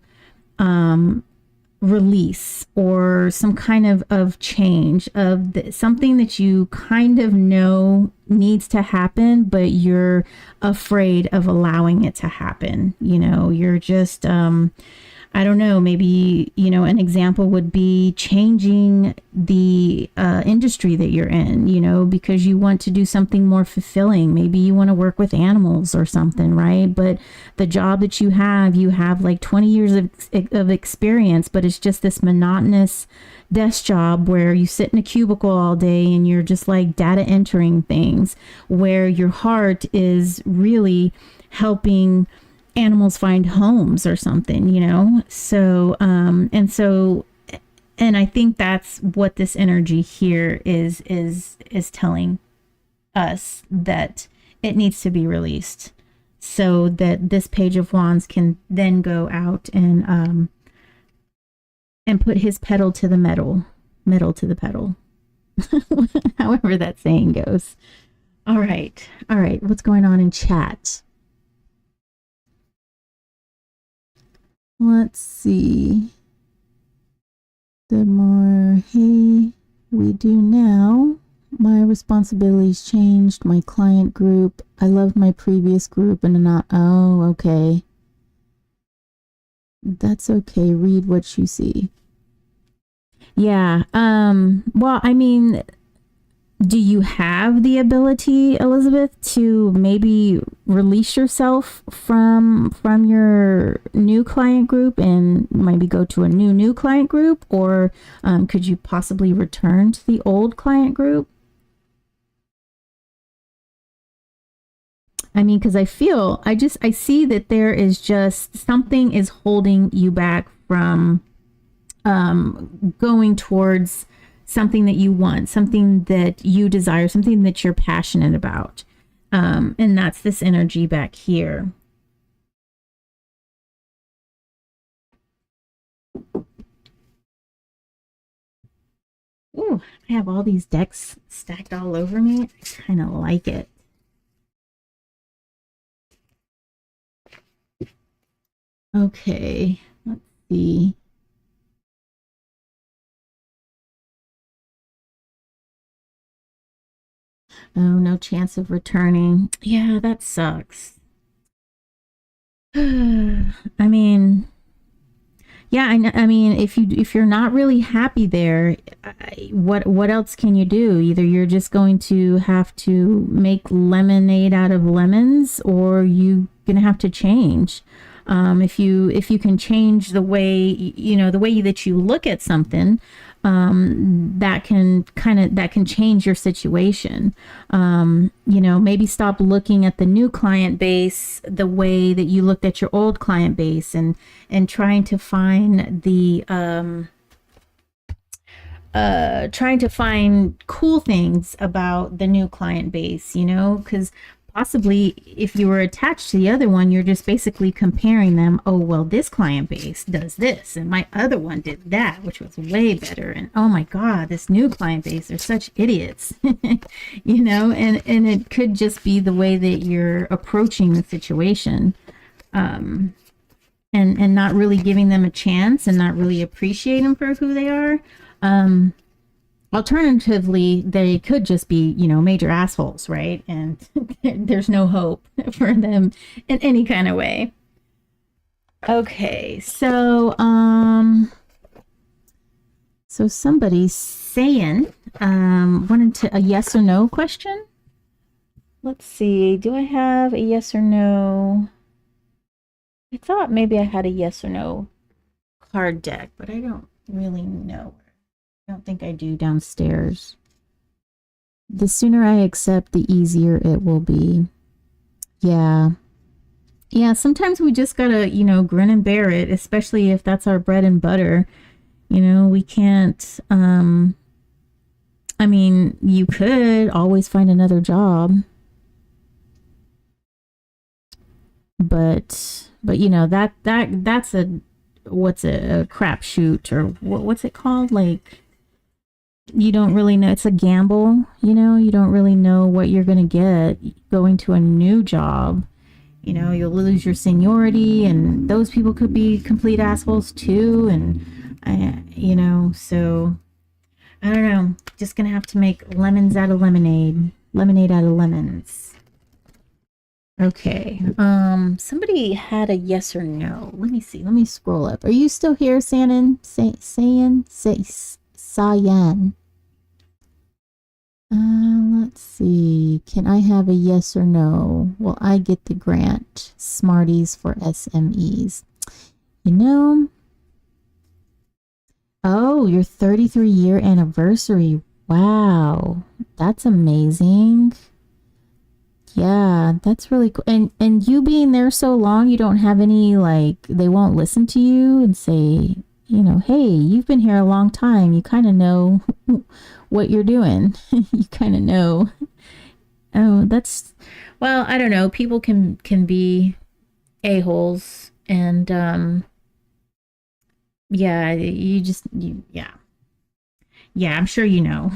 release, or some kind of change of something that you kind of know needs to happen, but you're afraid of allowing it to happen. You're just I don't know, maybe, an example would be changing the industry that you're in, because you want to do something more fulfilling. Maybe you want to work with animals or something, right? But the job that you have like 20 years of experience, but it's just this monotonous desk job where you sit in a cubicle all day and you're just like data entering things, where your heart is really helping animals find homes or something, so and I think that's what this energy here is telling us, that it needs to be released, so that this Page of Wands can then go out and put his pedal to the metal to the pedal, however that saying goes. All right, what's going on in chat? Let's see. The more, hey, we do now. My responsibilities changed. My client group. I loved my previous group and not. Oh, okay. That's okay. Read what you see. Yeah. Well, I mean, do you have the ability, Elizabeth, to maybe release yourself from your new client group and maybe go to a new client group, or could you possibly return to the old client group? I mean, because I see that there is just something is holding you back from going towards something that you want, something that you desire, something that you're passionate about. And that's this energy back here. Ooh, I have all these decks stacked all over me. I kind of like it. Okay, let's see. Oh, no chance of returning. Yeah, that sucks. I mean, yeah, I mean, if you're not really happy there, what else can you do? Either you're just going to have to make lemonade out of lemons, or you gonna have to change. If you can change the way the way that you look at something, that can change your situation. Maybe stop looking at the new client base the way that you looked at your old client base, and trying to find the trying to find cool things about the new client base, because possibly if you were attached to the other one, you're just basically comparing them. Oh, well, this client base does this, and my other one did that, which was way better. And oh my God, this new client base, they're such idiots, and it could just be the way that you're approaching the situation. And not really giving them a chance and not really appreciating them for who they are. Alternatively, they could just be, major assholes, right? And there's no hope for them in any kind of way. Okay, so somebody's saying wanted to a yes or no question. Let's see, do I have a yes or no? I thought maybe I had a yes or no card deck, but I don't really know. I don't think I do downstairs. The sooner I accept, the easier it will be. Yeah. Yeah, sometimes we just gotta, grin and bear it, especially if that's our bread and butter. We can't, I mean, you could always find another job. But that's a crapshoot, or what's it called? Like, you don't really know. It's a gamble, you don't really know what you're going to get going to a new job. You'll lose your seniority, and those people could be complete assholes too. And so I don't know, just going to have to make lemons out of lemonade out of lemons. Okay. Somebody had a yes or no. Let me see. Let me scroll up. Are you still here, Sayan? Sayan. Let's see. Can I have a yes or no? Will I get the grant? Smarties for SMEs. Oh, your 33-year anniversary. Wow. That's amazing. Yeah, that's really cool. And you being there so long, you don't have any, like, they won't listen to you and say, hey, you've been here a long time. You kind of know what you're doing. You kind of know. Oh, well, I don't know. People can be a-holes, and yeah, yeah. Yeah, I'm sure you know.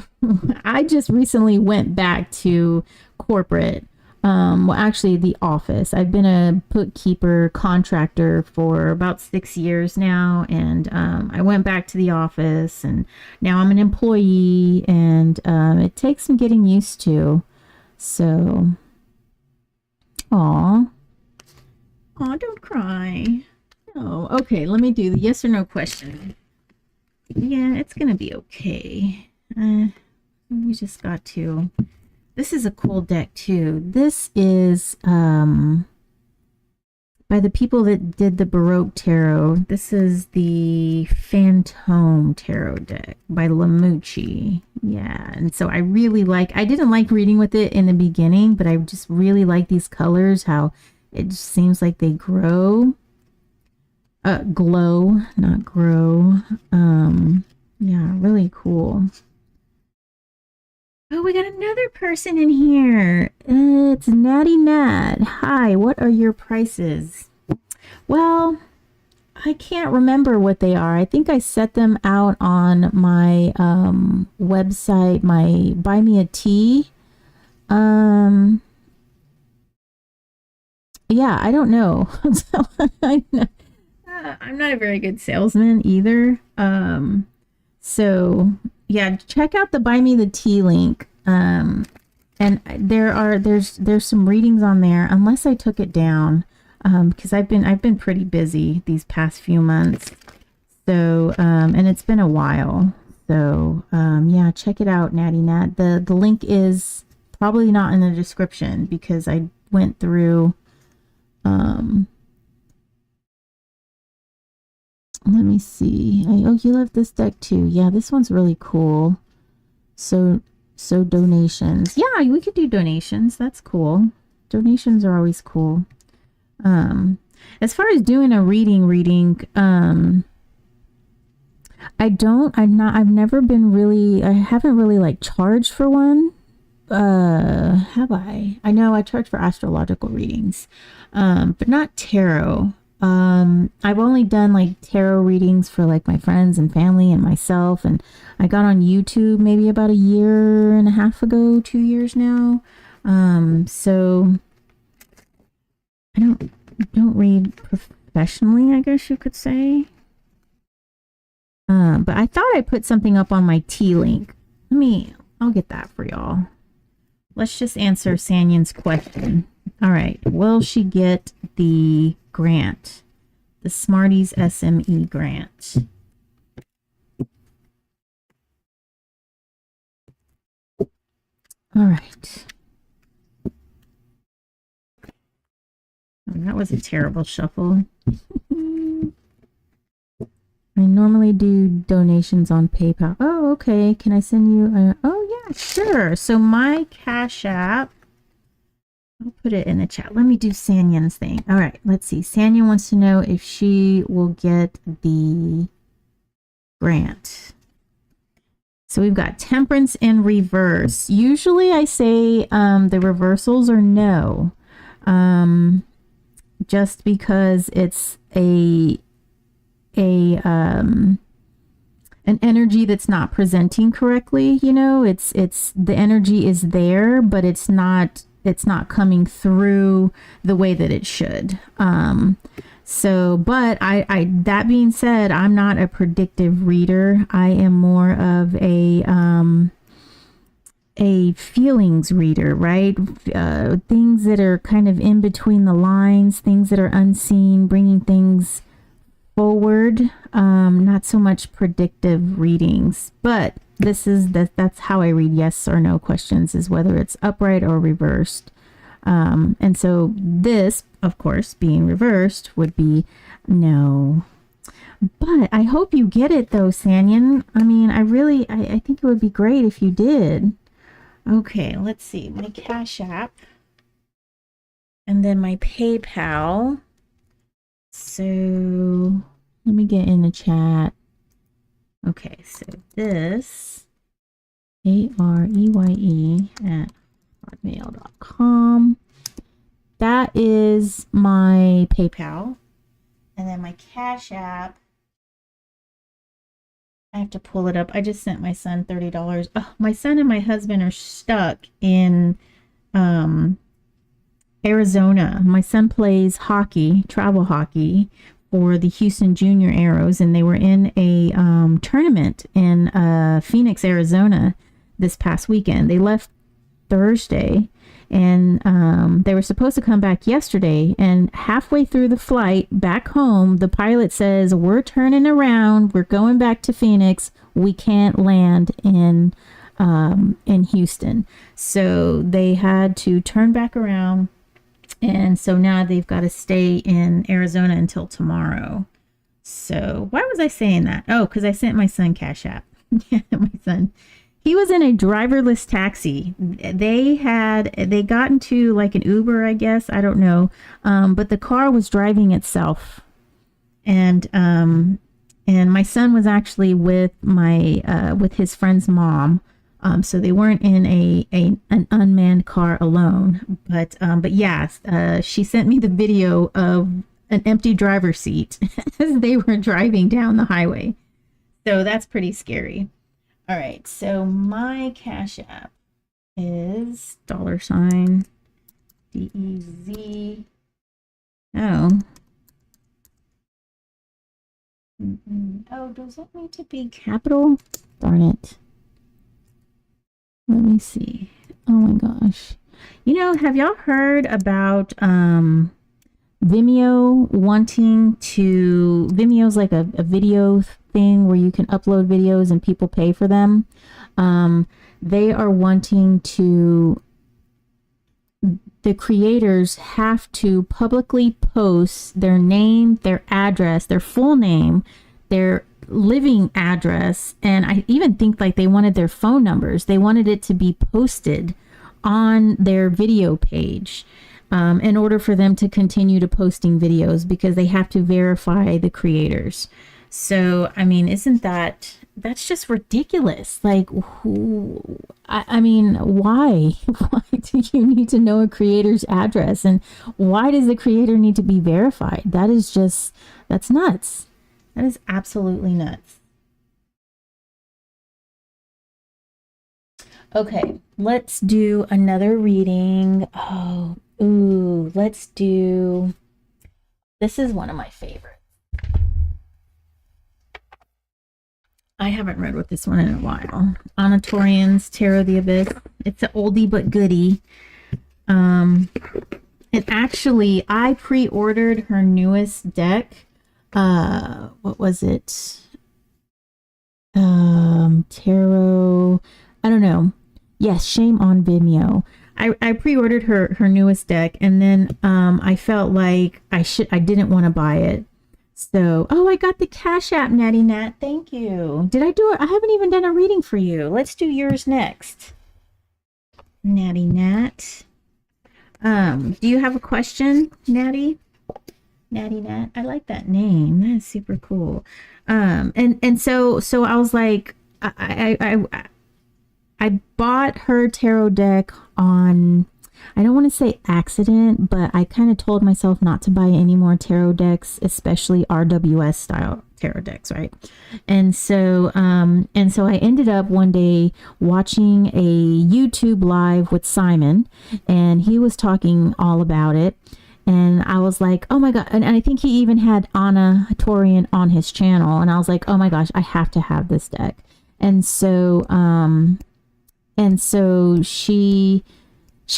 I just recently went back to corporate. Well, actually, the office. I've been a bookkeeper contractor for about 6 years now, and I went back to the office, and now I'm an employee, and it takes some getting used to. So, aw, don't cry. Oh, okay. Let me do the yes or no question. Yeah, it's gonna be okay. We just got to. This is a cool deck too. This is by the people that did the Baroque Tarot. This is the Fantôme Tarot deck by Lamucci. Yeah, and so I really like, I didn't like reading with it in the beginning, but I just really like these colors, how it just seems like they grow. Glow, not grow. Yeah, really cool. Oh, we got another person in here. It's Natty Nat. Hi, what are your prices? Well, I can't remember what they are. I think I set them out on my website, my Buy Me a Tea. Yeah, I don't know. I'm not a very good salesman either. So yeah, check out the Buy Me the Tea link. And there's some readings on there, unless I took it down, because I've been pretty busy these past few months. So and it's been a while. So yeah, check it out, Natty Nat. The link is probably not in the description because I went through let me see. Oh, you love this deck too. Yeah, this one's really cool. So donations. Yeah, we could do donations. That's cool. Donations are always cool. As far as doing a reading, I've never been really, I haven't really like charged for one. Have I? I know I charge for astrological readings, but not tarot. I've only done like tarot readings for like my friends and family and myself, and I got on YouTube maybe about a year and a half ago, 2 years now. So I don't read professionally, I guess you could say. But I thought I put something up on my T link. I'll get that for y'all. Let's just answer Sanyan's question. All right, will she get the grant, the Smarties SME grant? All right. Oh, that was a terrible shuffle. I normally do donations on PayPal. Oh, okay. Can I send you oh yeah, sure. So my Cash App, I'll put it in the chat. Let me do Sanyan's thing. All right, let's see. Sanya wants to know if she will get the grant. So we've got Temperance in reverse. Usually I say the reversals are no. Just because it's an energy that's not presenting correctly, you know, it's the energy is there, but it's not coming through the way that it should. So, but I that being said, I'm not a predictive reader. I am more of a feelings reader, right? Things that are kind of in between the lines, things that are unseen, bringing things forward. Not so much predictive readings, but that's how I read yes or no questions, is whether it's upright or reversed. And so this, of course, being reversed would be no. But I hope you get it though, Sanyan. I mean, I think it would be great if you did. Okay, let's see. My Cash App. And then my PayPal. So let me get in the chat. Okay, so this areye@hotmail.com. That is my PayPal. And then my Cash App, I have to pull it up. I just sent my son $30. Oh, my son and my husband are stuck in Arizona. My son plays hockey, travel hockey, for the Houston Junior Arrows, and they were in a tournament in Phoenix, Arizona this past weekend. They left Thursday, and they were supposed to come back yesterday, and halfway through the flight back home, the pilot says, we're turning around, we're going back to Phoenix, we can't land in in Houston. So they had to turn back around. And so now they've got to stay in Arizona until tomorrow. So why was I saying that? Oh, because I sent my son Cash App. Yeah, my son. He was in a driverless taxi. They got into like an Uber, I guess. I don't know. But the car was driving itself. And my son was actually with with his friend's mom. So they weren't in an unmanned car alone. But yeah, she sent me the video of an empty driver's seat as they were driving down the highway. So that's pretty scary. All right, so my Cash App is $DEZ. Oh. Oh, does that need to be capital? Darn it. Let me see. Oh my gosh. You know, have y'all heard about Vimeo wanting to... Vimeo's like a video thing where you can upload videos and people pay for them. They are wanting to... The creators have to publicly post their name, their address, their full name, their living address, and I even think like they wanted their phone numbers. They wanted it to be posted on their video page in order for them to continue to posting videos, because they have to verify the creators. So, I mean, that's just ridiculous. Like, I mean, why? Why do you need to know a creator's address? And why does the creator need to be verified? That's nuts. That is absolutely nuts. Okay, let's do another reading. Oh, ooh, let's do... This is one of my favorites. I haven't read with this one in a while. Anna Torian's Tarot of the Abyss. It's an oldie but goodie. And actually, I pre-ordered her newest deck. What was it? Tarot. I don't know. Yes, Shame on Vimeo. I pre-ordered her newest deck, and then I felt like I didn't want to buy it. So, oh, I got the Cash App, Natty Nat. Thank you. Did I do it? I haven't even done a reading for you. Let's do yours next. Natty Nat. Do you have a question, Natty? Natty Nat. I like that name. That is super cool. And so I was like, I bought her tarot deck on, I don't want to say accident, but I kind of told myself not to buy any more tarot decks, especially RWS style tarot decks, right? And so I ended up one day watching a YouTube live with Simon, and he was talking all about it. And I was like, oh my God. And I think he even had Anna Torian on his channel. And I was like, oh my gosh, I have to have this deck. And so she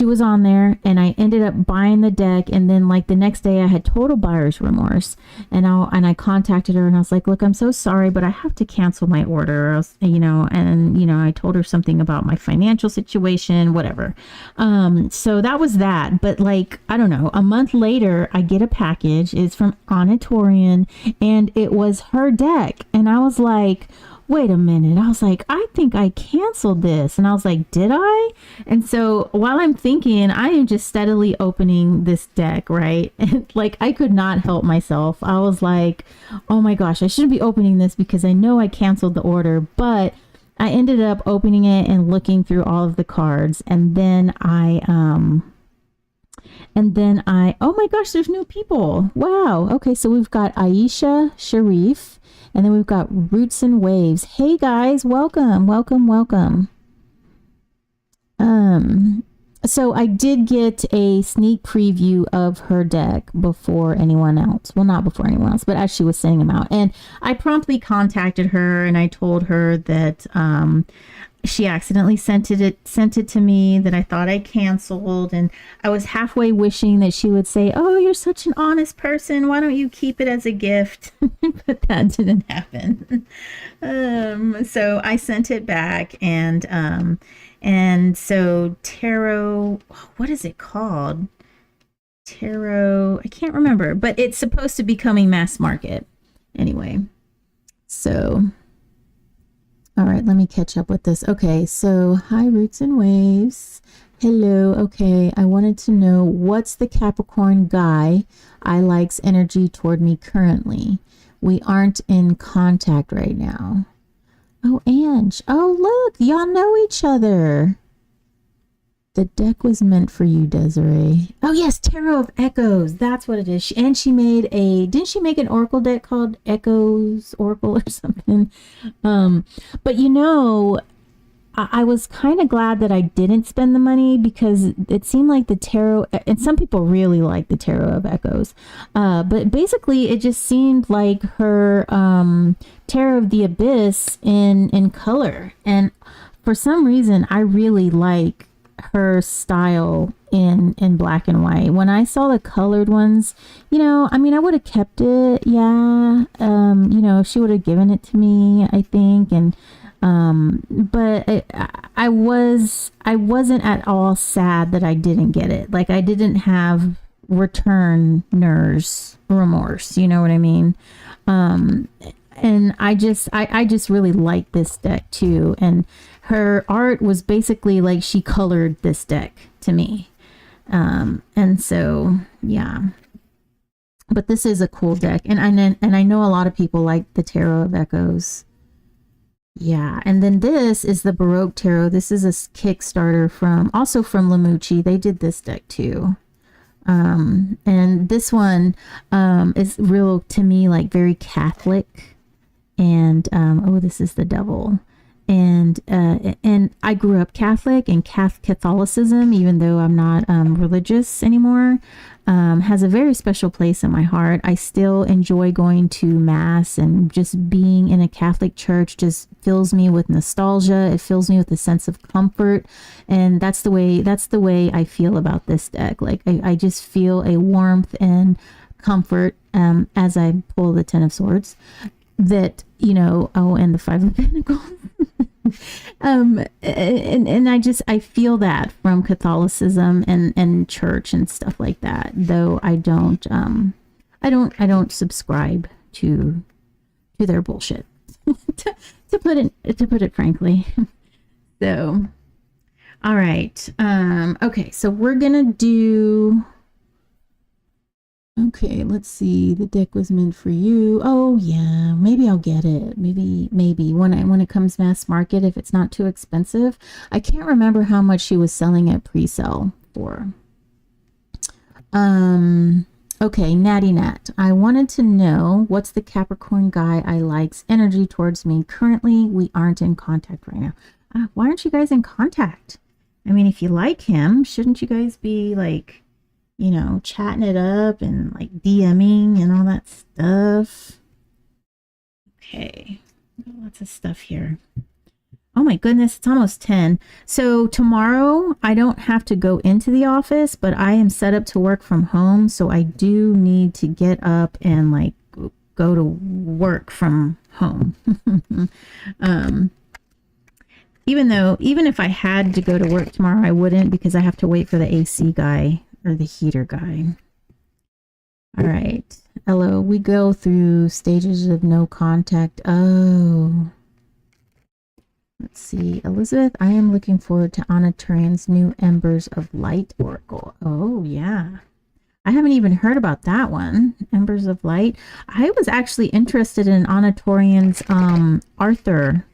was on there, and I ended up buying the deck. And then like the next day I had total buyer's remorse, and I contacted her and I was like, look, I'm so sorry, but I have to cancel my order, or else, I told her something about my financial situation, whatever. So that was that. But like, I don't know, a month later I get a package. It's from Anna Torian, and it was her deck. And I was like, wait a minute. I was like, I think I canceled this. And I was like, did I? And so while I'm thinking, I am just steadily opening this deck, right? And like, I could not help myself. I was like, oh my gosh, I shouldn't be opening this because I know I canceled the order. But I ended up opening it and looking through all of the cards. And then oh my gosh, there's new people. Wow. Okay. So we've got Aisha Sharif. And then we've got Roots and Waves. Hey guys, welcome. So I did get a sneak preview of her deck before anyone else. Well, not before anyone else, but as she was sending them out. And I promptly contacted her and I told her that she accidentally sent it to me that I thought I canceled, and I was halfway wishing that she would say, "Oh, you're such an honest person. Why don't you keep it as a gift?" But that didn't happen. So I sent it back, and so tarot. What is it called? Tarot. I can't remember, but it's supposed to be coming mass market. Anyway, so. All right, let me catch up with this. Okay, so hi, Roots and Waves. Hello. Okay, I wanted to know what's the Capricorn guy I like's energy toward me currently. We aren't in contact right now. Oh, Ange. Oh, look, y'all know each other. The deck was meant for you, Desiree. Oh, yes, Tarot of Echoes. That's what it is. And she made didn't she make an Oracle deck called Echoes Oracle or something? But you know, I was kind of glad that I didn't spend the money, because it seemed like the tarot, and some people really like the Tarot of Echoes, but basically it just seemed like her Tarot of the Abyss in color. And for some reason, I really like her style in black and white. When I saw the colored ones, you know, I mean, I would have kept it, yeah. You know, if she would have given it to me, I think. And but I wasn't at all sad that I didn't get it. Like, I didn't have returners remorse, you know what I mean? And I just really like this deck too. And her art was basically like she colored this deck to me. And so, yeah. But this is a cool deck. And I know a lot of people like the Tarot of Echoes. Yeah. And then this is the Baroque Tarot. This is a Kickstarter also from Lamucci. They did this deck too. And this one is real, to me, like very Catholic. And oh, this is the Devil. And I grew up Catholic, and Catholicism, even though I'm not religious anymore, has a very special place in my heart. I still enjoy going to mass, and just being in a Catholic church just fills me with nostalgia. It fills me with a sense of comfort, and that's the way I feel about this deck. Like, I just feel a warmth and comfort as I pull the Ten of Swords. That, you know, oh, and the Five of Pentacles. And I feel that from Catholicism and church and stuff like that, though I don't subscribe to their bullshit, to put it frankly. So, all right. Okay, so we're gonna do. Okay, let's see. The deck was meant for you. Oh yeah, maybe I'll get it. Maybe when it comes mass market, if it's not too expensive. I can't remember how much she was selling at pre-sale for. Okay, Natty Nat. I wanted to know what's the Capricorn guy I like's energy towards me. Currently, we aren't in contact right now. Why aren't you guys in contact? I mean, if you like him, shouldn't you guys be like, you know, chatting it up and like DMing and all that stuff? Okay, lots of stuff here. Oh my goodness, it's almost 10. So tomorrow I don't have to go into the office, but I am set up to work from home. So I do need to get up and like go to work from home. Even if I had to go to work tomorrow, I wouldn't, because I have to wait for the AC guy or the heater guy. All right. Hello. We go through stages of no contact. Oh. Let's see. Elizabeth, I am looking forward to Anna Turan's new Embers of Light Oracle. Oh, yeah. I haven't even heard about that one. Embers of Light. I was actually interested in Anna Turan's Arthur.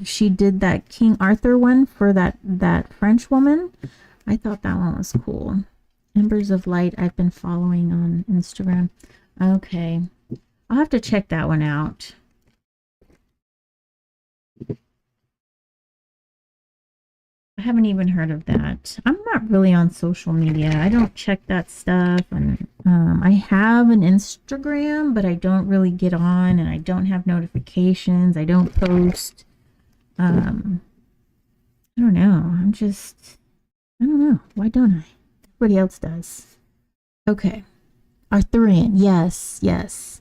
She did that King Arthur one for that French woman. I thought that one was cool. Embers of Light, I've been following on Instagram. Okay. I'll have to check that one out. I haven't even heard of that. I'm not really on social media. I don't check that stuff. And I have an Instagram, but I don't really get on, and I don't have notifications. I don't post. I don't know. I don't know. Why don't I? Everybody else does. Okay. Arthurian. Yes, yes.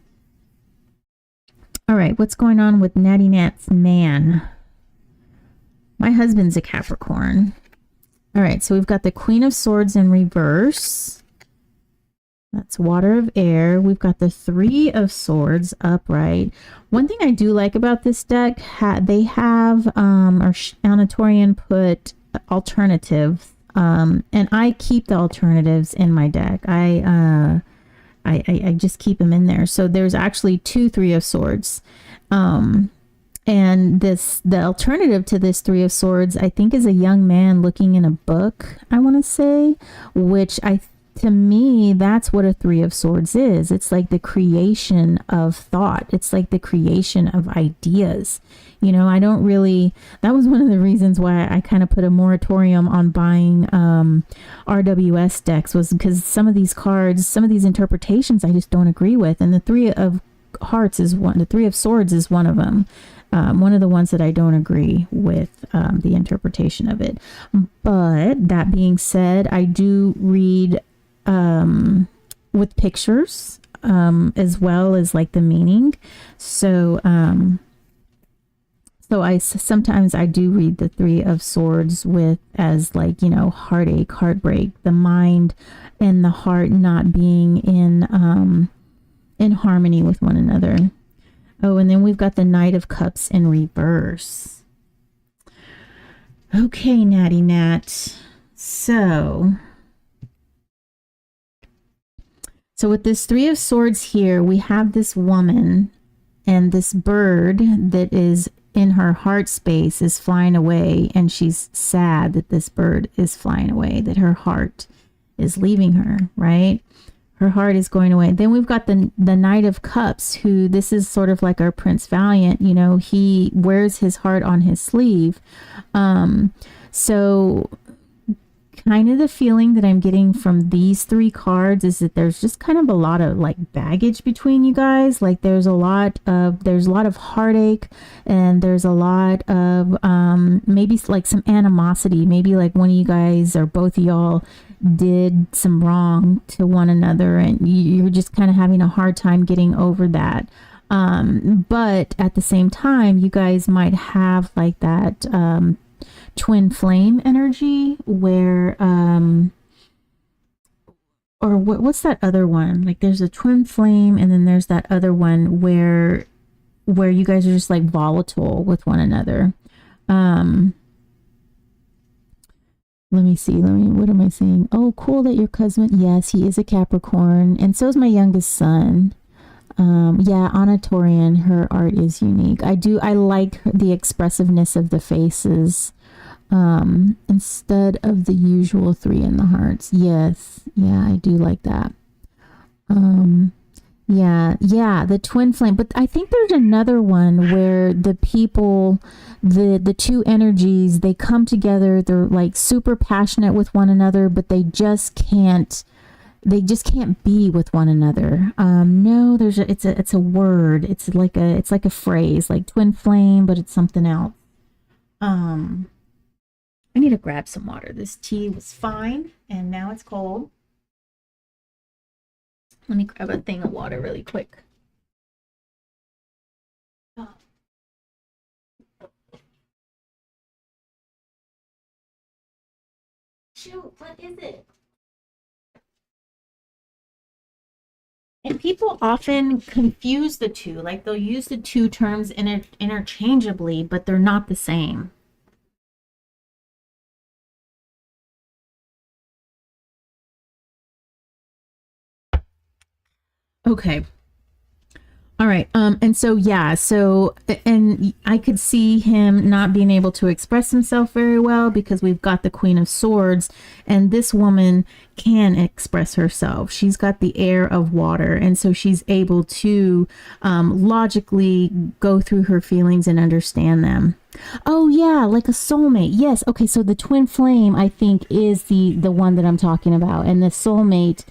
All right. What's going on with Natty Nat's man? My husband's a Capricorn. All right. So we've got the Queen of Swords in reverse. That's Water of Air. We've got the Three of Swords upright. One thing I do like about this deck, they have, or Anatorian put alternative, and I keep the alternatives in my deck. I just keep them in there. So there's actually two Three of Swords. And the alternative to this Three of Swords, I think, is a young man looking in a book, I want to say, which to me, that's what a Three of Swords is. It's like the creation of thought. It's like the creation of ideas. You know, I don't really, that was one of the reasons why I kind of put a moratorium on buying RWS decks, was because some of these cards, some of these interpretations I just don't agree with. And the Three of Hearts is one, the Three of Swords is one of them. One of the ones that I don't agree with the interpretation of it. But that being said, I do read with pictures as well as like the meaning. So sometimes I do read the Three of Swords with as like, you know, heartache, heartbreak, the mind and the heart not being in harmony with one another. Oh, and then we've got the Knight of Cups in reverse. Okay, Natty Nat. So with this Three of Swords here, we have this woman and this bird that is in her heart space is flying away, and she's sad that this bird is flying away, that her heart is leaving her, right? Her heart is going away. Then we've got the Knight of Cups, who, this is sort of like our Prince Valiant, you know, he wears his heart on his sleeve. So kind of the feeling that I'm getting from these three cards is that there's just kind of a lot of like baggage between you guys. Like there's a lot of heartache, and there's a lot of maybe like some animosity. Maybe like one of you guys or both of y'all did some wrong to one another, and you're just kind of having a hard time getting over that. But at the same time, you guys might have like that twin flame energy where or what's that other one? Like there's a twin flame, and then there's that other one where you guys are just like volatile with one another. Let me see. What am I saying? Oh, cool that your cousin, yes, he is a Capricorn, and so is my youngest son. Yeah, Anna Torian, her art is unique. I like the expressiveness of the faces, instead of the usual three in the hearts. Yes, yeah, I do like that. Yeah, the twin flame. But I think there's another one where the people, the two energies, they come together. They're like super passionate with one another, but they just can't be with one another. No, it's a word. It's like a phrase, like twin flame, but it's something else. I need to grab some water. This tea was fine, and now it's cold. Let me grab a thing of water really quick. Oh. Shoot, what is it? And people often confuse the two. Like they'll use the two terms interchangeably, but they're not the same. Okay. All right. And so, yeah, and I could see him not being able to express himself very well because we've got the Queen of Swords, and this woman can express herself. She's got the air of water, and so she's able to logically go through her feelings and understand them. Oh yeah, like a soulmate. Yes. Okay. So the twin flame, I think, is the one that I'm talking about, and the soulmate.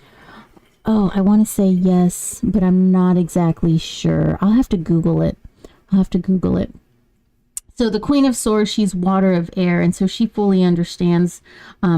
Oh, I want to say yes, but I'm not exactly sure. I'll have to Google it. So the Queen of Swords, she's water of air, and so she fully understands.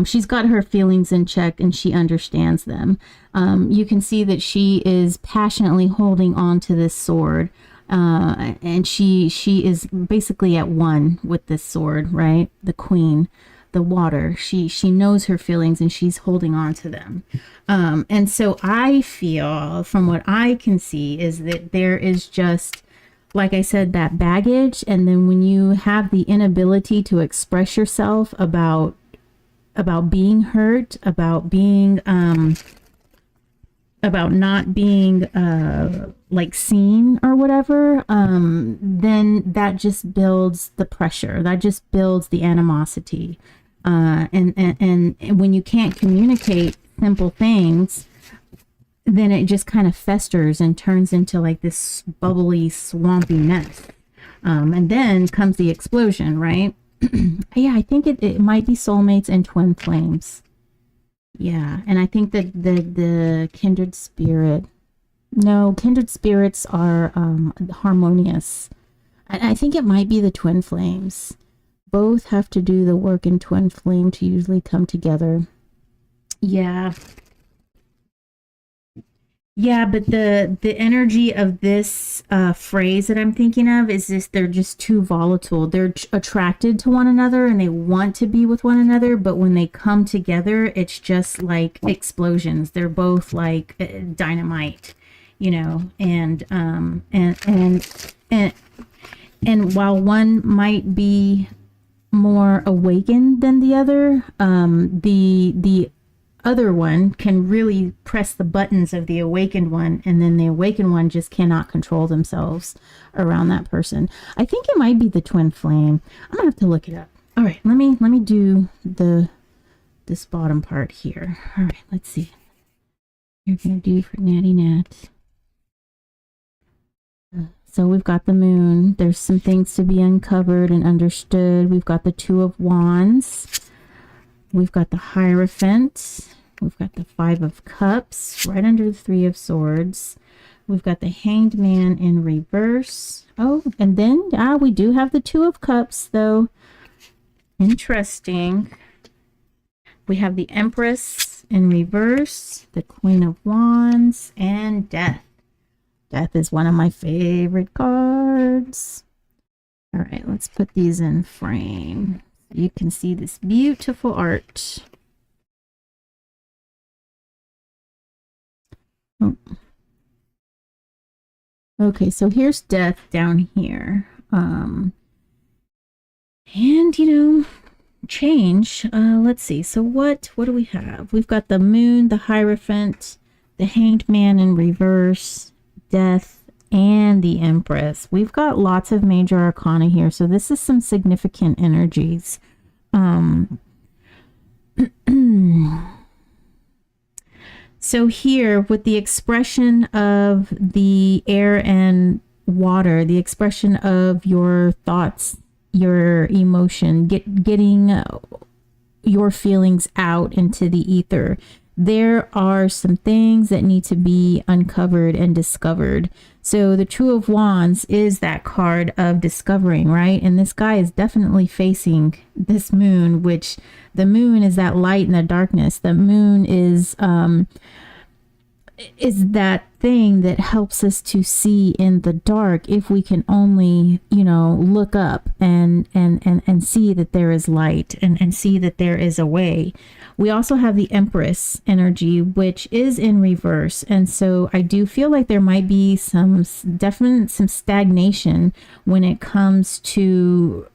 She's got her feelings in check, and she understands them. You can see that she is passionately holding on to this sword, and she is basically at one with this sword, right? The Queen, the water. She knows her feelings, and she's holding on to them. And so I feel, from what I can see, is that there is just, like I said, that baggage. And then when you have the inability to express yourself about being hurt, about being about not being like seen or whatever, then that just builds the pressure, that just builds the animosity, and when you can't communicate simple things, then it just kind of festers and turns into like this bubbly, swampy mess. And then comes the explosion, right? Yeah, I think it might be soulmates and twin flames. Yeah, and I think that the kindred spirit. No, kindred spirits are harmonious. I think it might be the twin flames. Both have to do the work in twin flame to usually come together. Yeah. Yeah, but the energy of this phrase that I'm thinking of is this: they're just too volatile. They're attracted to one another and they want to be with one another, but when they come together, it's just like explosions. They're both like dynamite, you know. And while one might be more awakened than the other, the other one can really press the buttons of the awakened one, and then the awakened one just cannot control themselves around that person. I think it might be the twin flame. I'm gonna have to look it up. All right, let me do this bottom part here. All right, let's see. You're gonna do for Natty Nat. So we've got the moon. There's some things to be uncovered and understood. We've got the Two of Wands. We've got the Hierophant. We've got the Five of Cups right under the Three of Swords. We've got the Hanged Man in reverse. Oh, and then we do have the Two of Cups, though. Interesting. We have the Empress in reverse, the Queen of Wands, and Death. Death is one of my favorite cards. All right, let's put these in frame. You can see this beautiful art. Oh. Okay, so here's Death down here. And, you know, change. Let's see. So what do we have? We've got the Moon, the Hierophant, the Hanged Man in reverse, Death, and the Empress. We've got lots of major arcana here, so this is some significant energies. So here with the expression of the air and water, the expression of your thoughts, your emotion, getting your feelings out into the ether, there are some things that need to be uncovered and discovered. So the Two of Wands is that card of discovering, right? And this guy is definitely facing this moon, which the moon is that light and the darkness. The moon is that thing that helps us to see in the dark if we can only, you know, look up and see that there is light and see that there is a way. We also have the Empress energy, which is in reverse. And so I do feel like there might be some stagnation when it comes to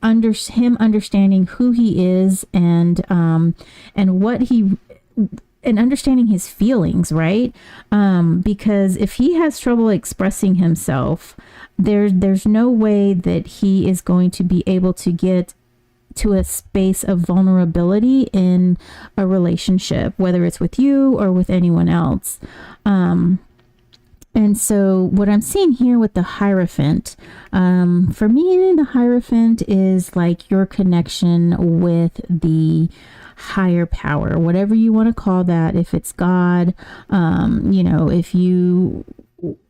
him understanding who he is and what he, and understanding his feelings, right? Because if he has trouble expressing himself, there's no way that he is going to be able to get to a space of vulnerability in a relationship, whether it's with you or with anyone else. And so what I'm seeing here with the Hierophant, for me, the Hierophant is like your connection with the higher power, whatever you want to call that. If it's God, you know, if you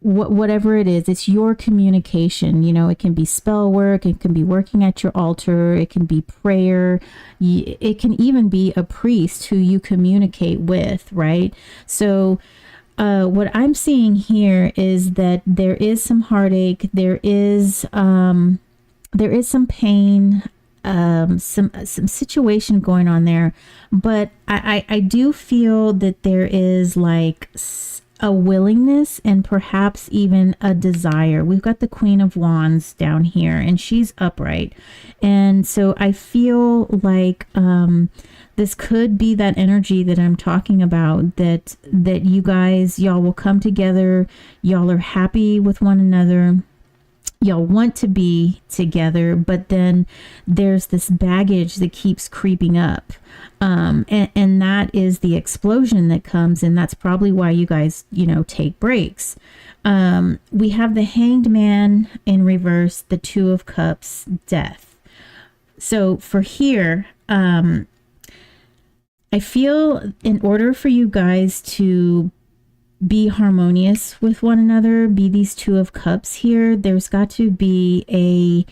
whatever it is, it's your communication. You know, it can be spell work, it can be working at your altar, it can be prayer, it can even be a priest who you communicate with, right? So what I'm seeing here is that there is some heartache, there is some pain, some situation going on there, but I do feel that there is like a willingness and perhaps even a desire. We've got the Queen of Wands down here, and she's upright, and so I feel like this could be that energy that I'm talking about, that you guys, y'all will come together, y'all are happy with one another, y'all want to be together, but then there's this baggage that keeps creeping up. And that is the explosion that comes, and that's probably why you guys, you know, take breaks. We have the Hanged Man in reverse, the Two of Cups, Death. So for here, I feel in order for you guys to be harmonious with one another, be these Two of Cups here, there's got to be a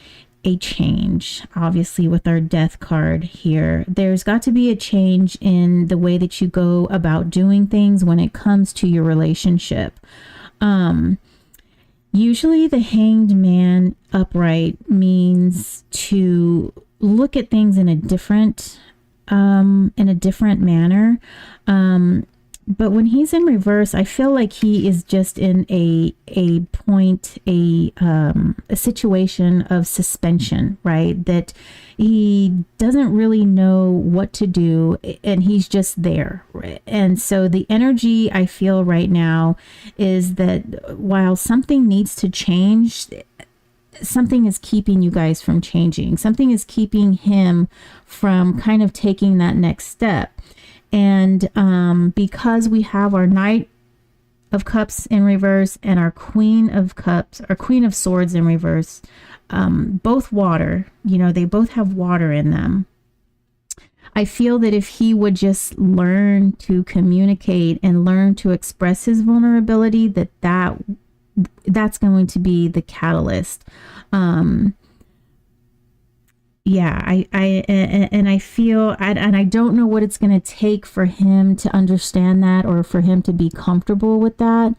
change. Obviously, with our Death card here, there's got to be a change in the way that you go about doing things when it comes to your relationship. Usually the Hanged Man upright means to look at things in a different manner. But when he's in reverse, I feel like he is just in a situation of suspension, right? That he doesn't really know what to do, and he's just there. Right? And so the energy I feel right now is that while something needs to change, something is keeping you guys from changing. Something is keeping him from kind of taking that next step. And because we have our Knight of Cups in reverse and our Queen of Cups, or Queen of Swords in reverse, both water, you know, they both have water in them. I feel that if he would just learn to communicate and learn to express his vulnerability, that's going to be the catalyst. Yeah, I feel, and I don't know what it's going to take for him to understand that, or for him to be comfortable with that.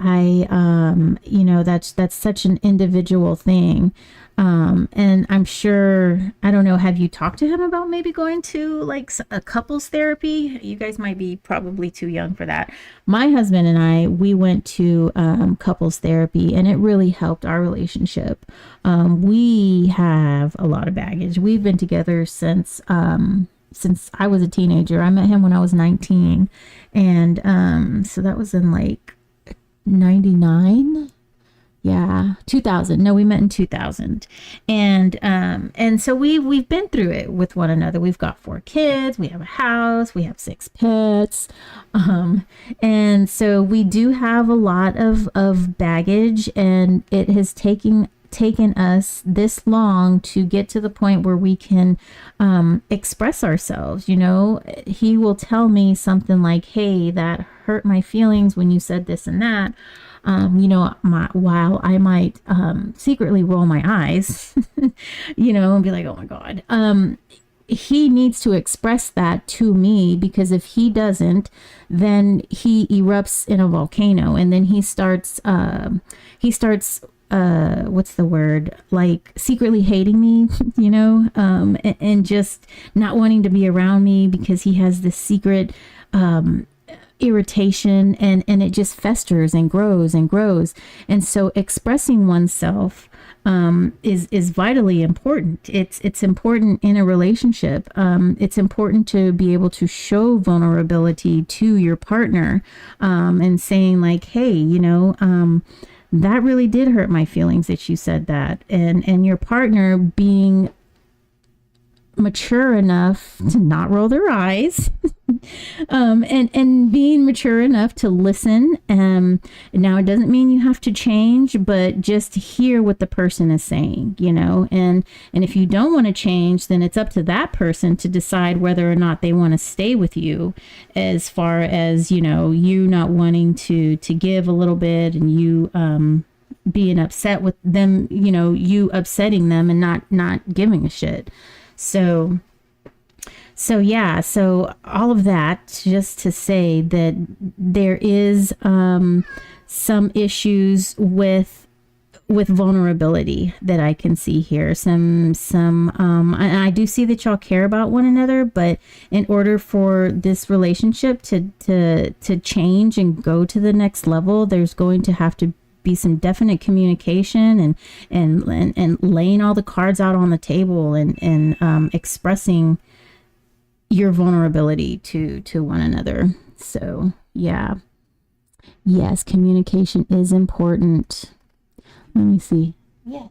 You know, that's such an individual thing. And I'm sure, I don't know, have you talked to him about maybe going to like a couples therapy? You guys might be probably too young for that. My husband and we went to couples therapy, and it really helped our relationship. We have a lot of baggage. We've been together since I was a teenager. I met him when I was 19. And so that was in like 99. Yeah, 2000. No, we met in 2000. And so we've been through it with one another. We've got 4 kids, we have a house, we have 6 pets. And so we do have a lot of baggage, and it has taken us this long to get to the point where we can express ourselves. You know, he will tell me something like, hey, that hurt my feelings when you said this and that. You know, while I might secretly roll my eyes, you know, and be like, oh my God, he needs to express that to me, because if he doesn't, then he erupts in a volcano, and then he starts what's the word, like secretly hating me, you know, and just not wanting to be around me because he has this secret irritation, and it just festers and grows and grows. And so expressing oneself is vitally important. It's important in a relationship. It's important to be able to show vulnerability to your partner, and saying like, hey, you know, that really did hurt my feelings that you said that, and your partner being mature enough to not roll their eyes, and being mature enough to listen. Now it doesn't mean you have to change, but just hear what the person is saying, and if you don't want to change, then it's up to that person to decide whether or not they want to stay with you, as far as, you not wanting to give a little bit, and you being upset with them, you upsetting them and not giving a shit. So yeah, so all of that just to say that there is some issues with vulnerability that I can see here. I do see that y'all care about one another, but in order for this relationship to change and go to the next level, there's going to have to be some definite communication and laying all the cards out on the table and expressing your vulnerability to one another. So yeah, yes, communication is important. Let me see. Yeah,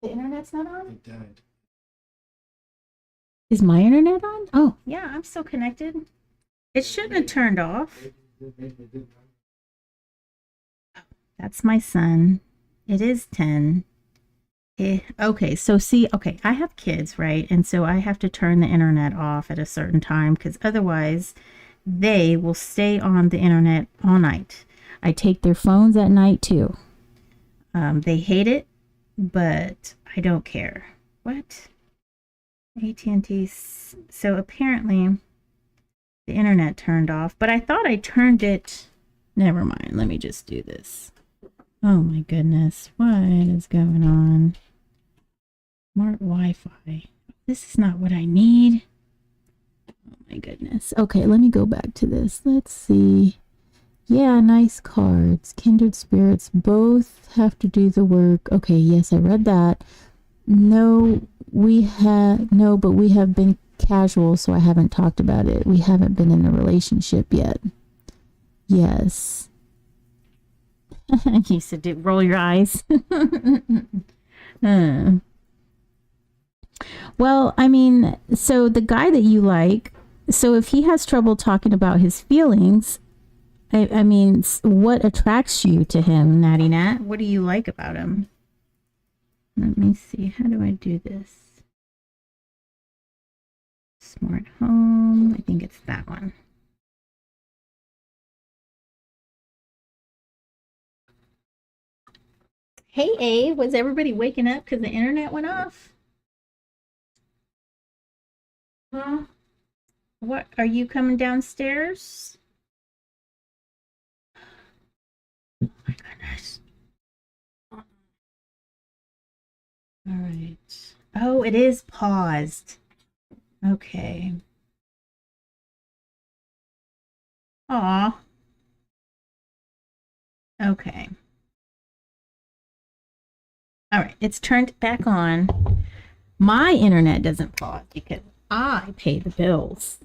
the internet's not on. It died. Is my internet on? Oh yeah, I'm still connected. It shouldn't have turned off. That's my son. It is 10. Okay, so see, okay, I have kids, right? And so I have to turn the internet off at a certain time, because otherwise they will stay on the internet all night. I take their phones at night too. They hate it, but I don't care. What? AT&T. So apparently the internet turned off, but I thought I turned it. Never mind. Let me just do this. Oh my goodness. What is going on? Smart Wi-Fi. This is not what I need. Oh my goodness. Okay, let me go back to this. Let's see. Yeah, nice cards. Kindred spirits both have to do the work. Okay, yes, I read that. No, but we have been casual, so I haven't talked about it. We haven't been in a relationship yet. Yes. You said, roll your eyes. Well, I mean, so the guy that you like, so if he has trouble talking about his feelings, I mean, what attracts you to him, Natty Nat? What do you like about him? Let me see. How do I do this? Smart home. I think it's that one. Hey, Abe, was everybody waking up because the internet went off? Huh? What? Are you coming downstairs? Oh my goodness. All right. Oh, it is paused. Okay. Aw. Okay. All right, it's turned back on. My internet doesn't pause because I pay the bills.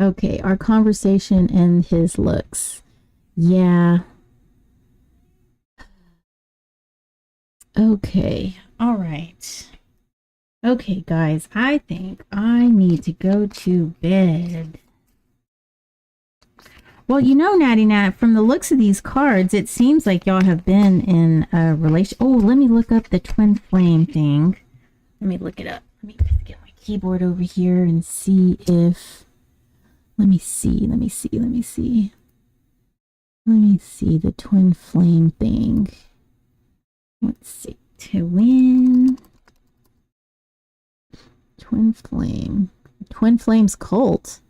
Okay, our conversation and his looks. Yeah. Okay, all right. Okay, guys, I think I need to go to bed. Well, Natty Nat, from the looks of these cards, it seems like y'all have been in a relation. Oh, let me look up the twin flame thing. Let me look it up. Let me just get my keyboard over here and see if... Let me see the twin flame thing. Let's see. Twin flame. Twin flame's cult.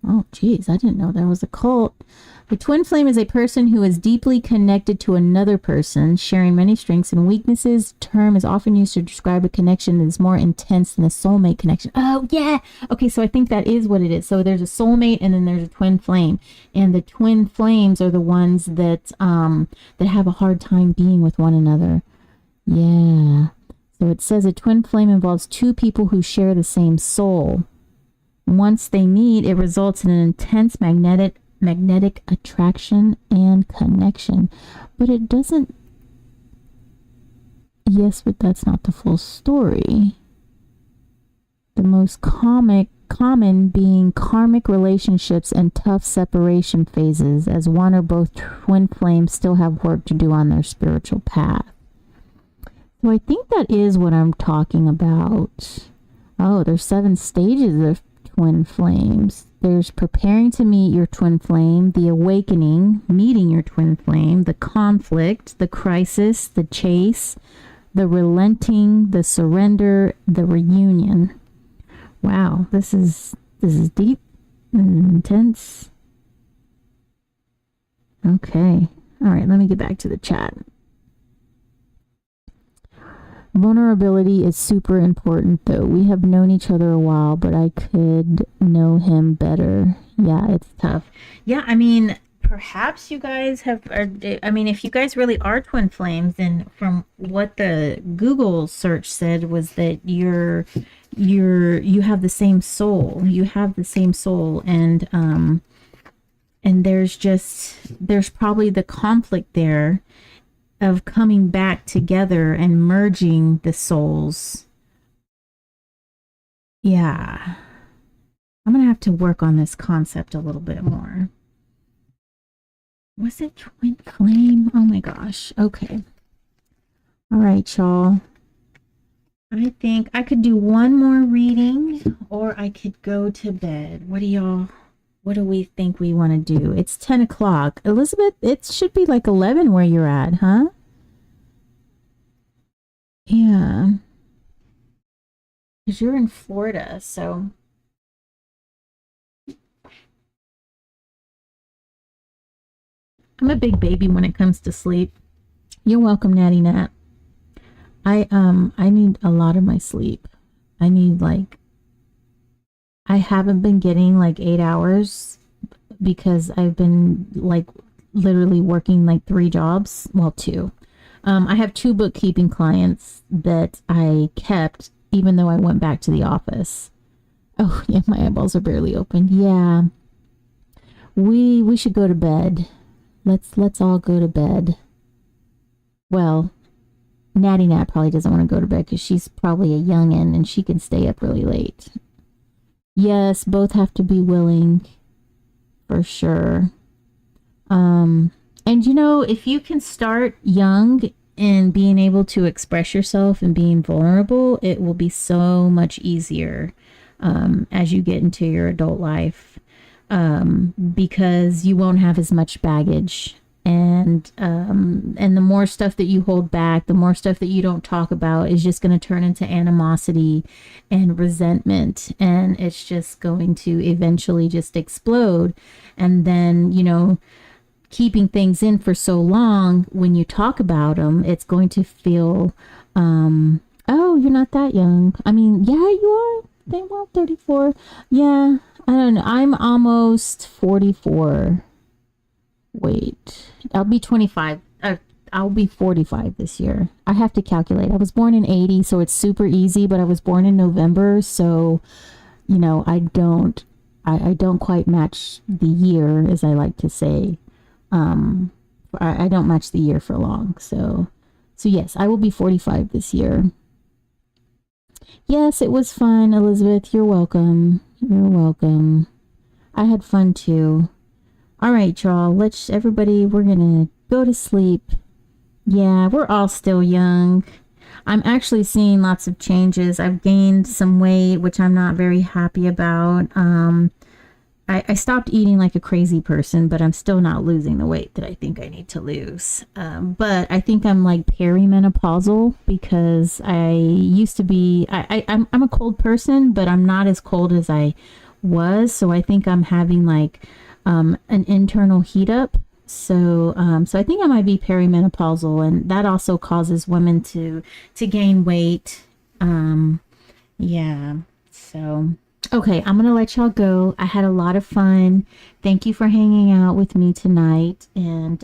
Oh, geez, I didn't know that was a cult. The twin flame is a person who is deeply connected to another person, sharing many strengths and weaknesses. The term is often used to describe a connection that is more intense than a soulmate connection. Oh, yeah. Okay, so I think that is what it is. So there's a soulmate and then there's a twin flame. And the twin flames are the ones that have a hard time being with one another. Yeah. So it says a twin flame involves two people who share the same soul. Once they meet, it results in an intense magnetic attraction and connection. But it doesn't... Yes, but that's not the full story. The most common being karmic relationships and tough separation phases, as one or both twin flames still have work to do on their spiritual path. So I think that is what I'm talking about. Oh, there's 7 stages of twin flames. There's preparing to meet your twin flame, the awakening, meeting your twin flame, the conflict, the crisis, the chase, the relenting, the surrender, the reunion. Wow, this is deep and intense. Okay. All right, let me get back to the chat. Vulnerability is super important, though. We have known each other a while, but I could know him better. Yeah, it's tough. Yeah, I mean, perhaps you guys have, I mean, if you guys really are twin flames, then from what the Google search said was that you have the same soul. You have the same soul, and there's probably the conflict there of coming back together and merging the souls. Yeah. I'm going to have to work on this concept a little bit more. Was it twin flame? Oh my gosh. Okay. All right, y'all. I think I could do one more reading or I could go to bed. What do we think we want to do? It's 10 o'clock. Elizabeth, it should be like 11 where you're at, huh? Yeah. Because you're in Florida, so. I'm a big baby when it comes to sleep. You're welcome, Natty Nat. I need a lot of my sleep. I haven't been getting like 8 hours because I've been like literally working like 3 jobs. Well, 2. I have 2 bookkeeping clients that I kept even though I went back to the office. Oh, yeah, my eyeballs are barely open. Yeah. We should go to bed. Let's all go to bed. Well, Natty Nat probably doesn't want to go to bed because she's probably a youngin' and she can stay up really late. Yes, both have to be willing, for sure. And you know, if you can start young and being able to express yourself and being vulnerable, it will be so much easier as you get into your adult life, because you won't have as much baggage. And the more stuff that you hold back, the more stuff that you don't talk about is just going to turn into animosity and resentment. And it's just going to eventually just explode. And then, you know, keeping things in for so long, when you talk about them, it's going to feel, oh, you're not that young. I mean, yeah, you are. Well, 34. Yeah, I don't know. I'm almost 44. Wait, I'll be 25. I'll be 45 this year. I have to calculate. I was born in 80, so it's super easy, but I was born in November, so, you know, I don't quite match the year, as I like to say. I don't match the year for long. So yes, I will be 45 this year. Yes, it was fun, Elizabeth. You're welcome. You're welcome. I had fun too. All right, y'all. We're gonna go to sleep. Yeah, we're all still young. I'm actually seeing lots of changes. I've gained some weight, which I'm not very happy about. I stopped eating like a crazy person, but I'm still not losing the weight that I think I need to lose. But I think I'm like perimenopausal because I used to be, I'm a cold person, but I'm not as cold as I was. So I think I'm having like an internal heat up. So I think I might be perimenopausal, and that also causes women to gain weight. Yeah. So okay, I'm gonna let y'all go. I had a lot of fun. Thank you for hanging out with me tonight, and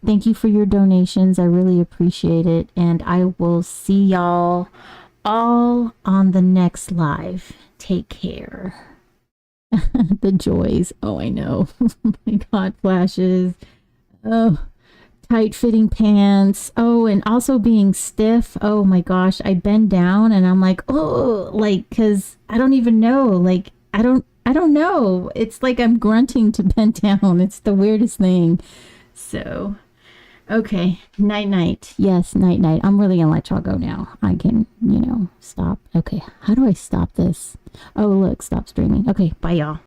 thank you for your donations. I really appreciate it, and I will see y'all all on the next live. Take care. The joys. Oh, I know. My God, flashes. Oh, tight fitting pants. Oh, and also being stiff. Oh my gosh, I bend down and I'm like, oh, like, cause I don't even know. Like, I don't know. It's like I'm grunting to bend down. It's the weirdest thing. So, okay, night night. Yes, night night. I'm really gonna let y'all go now. I can, stop. Okay, how do I stop this? Oh, look, stop streaming. Okay, bye y'all.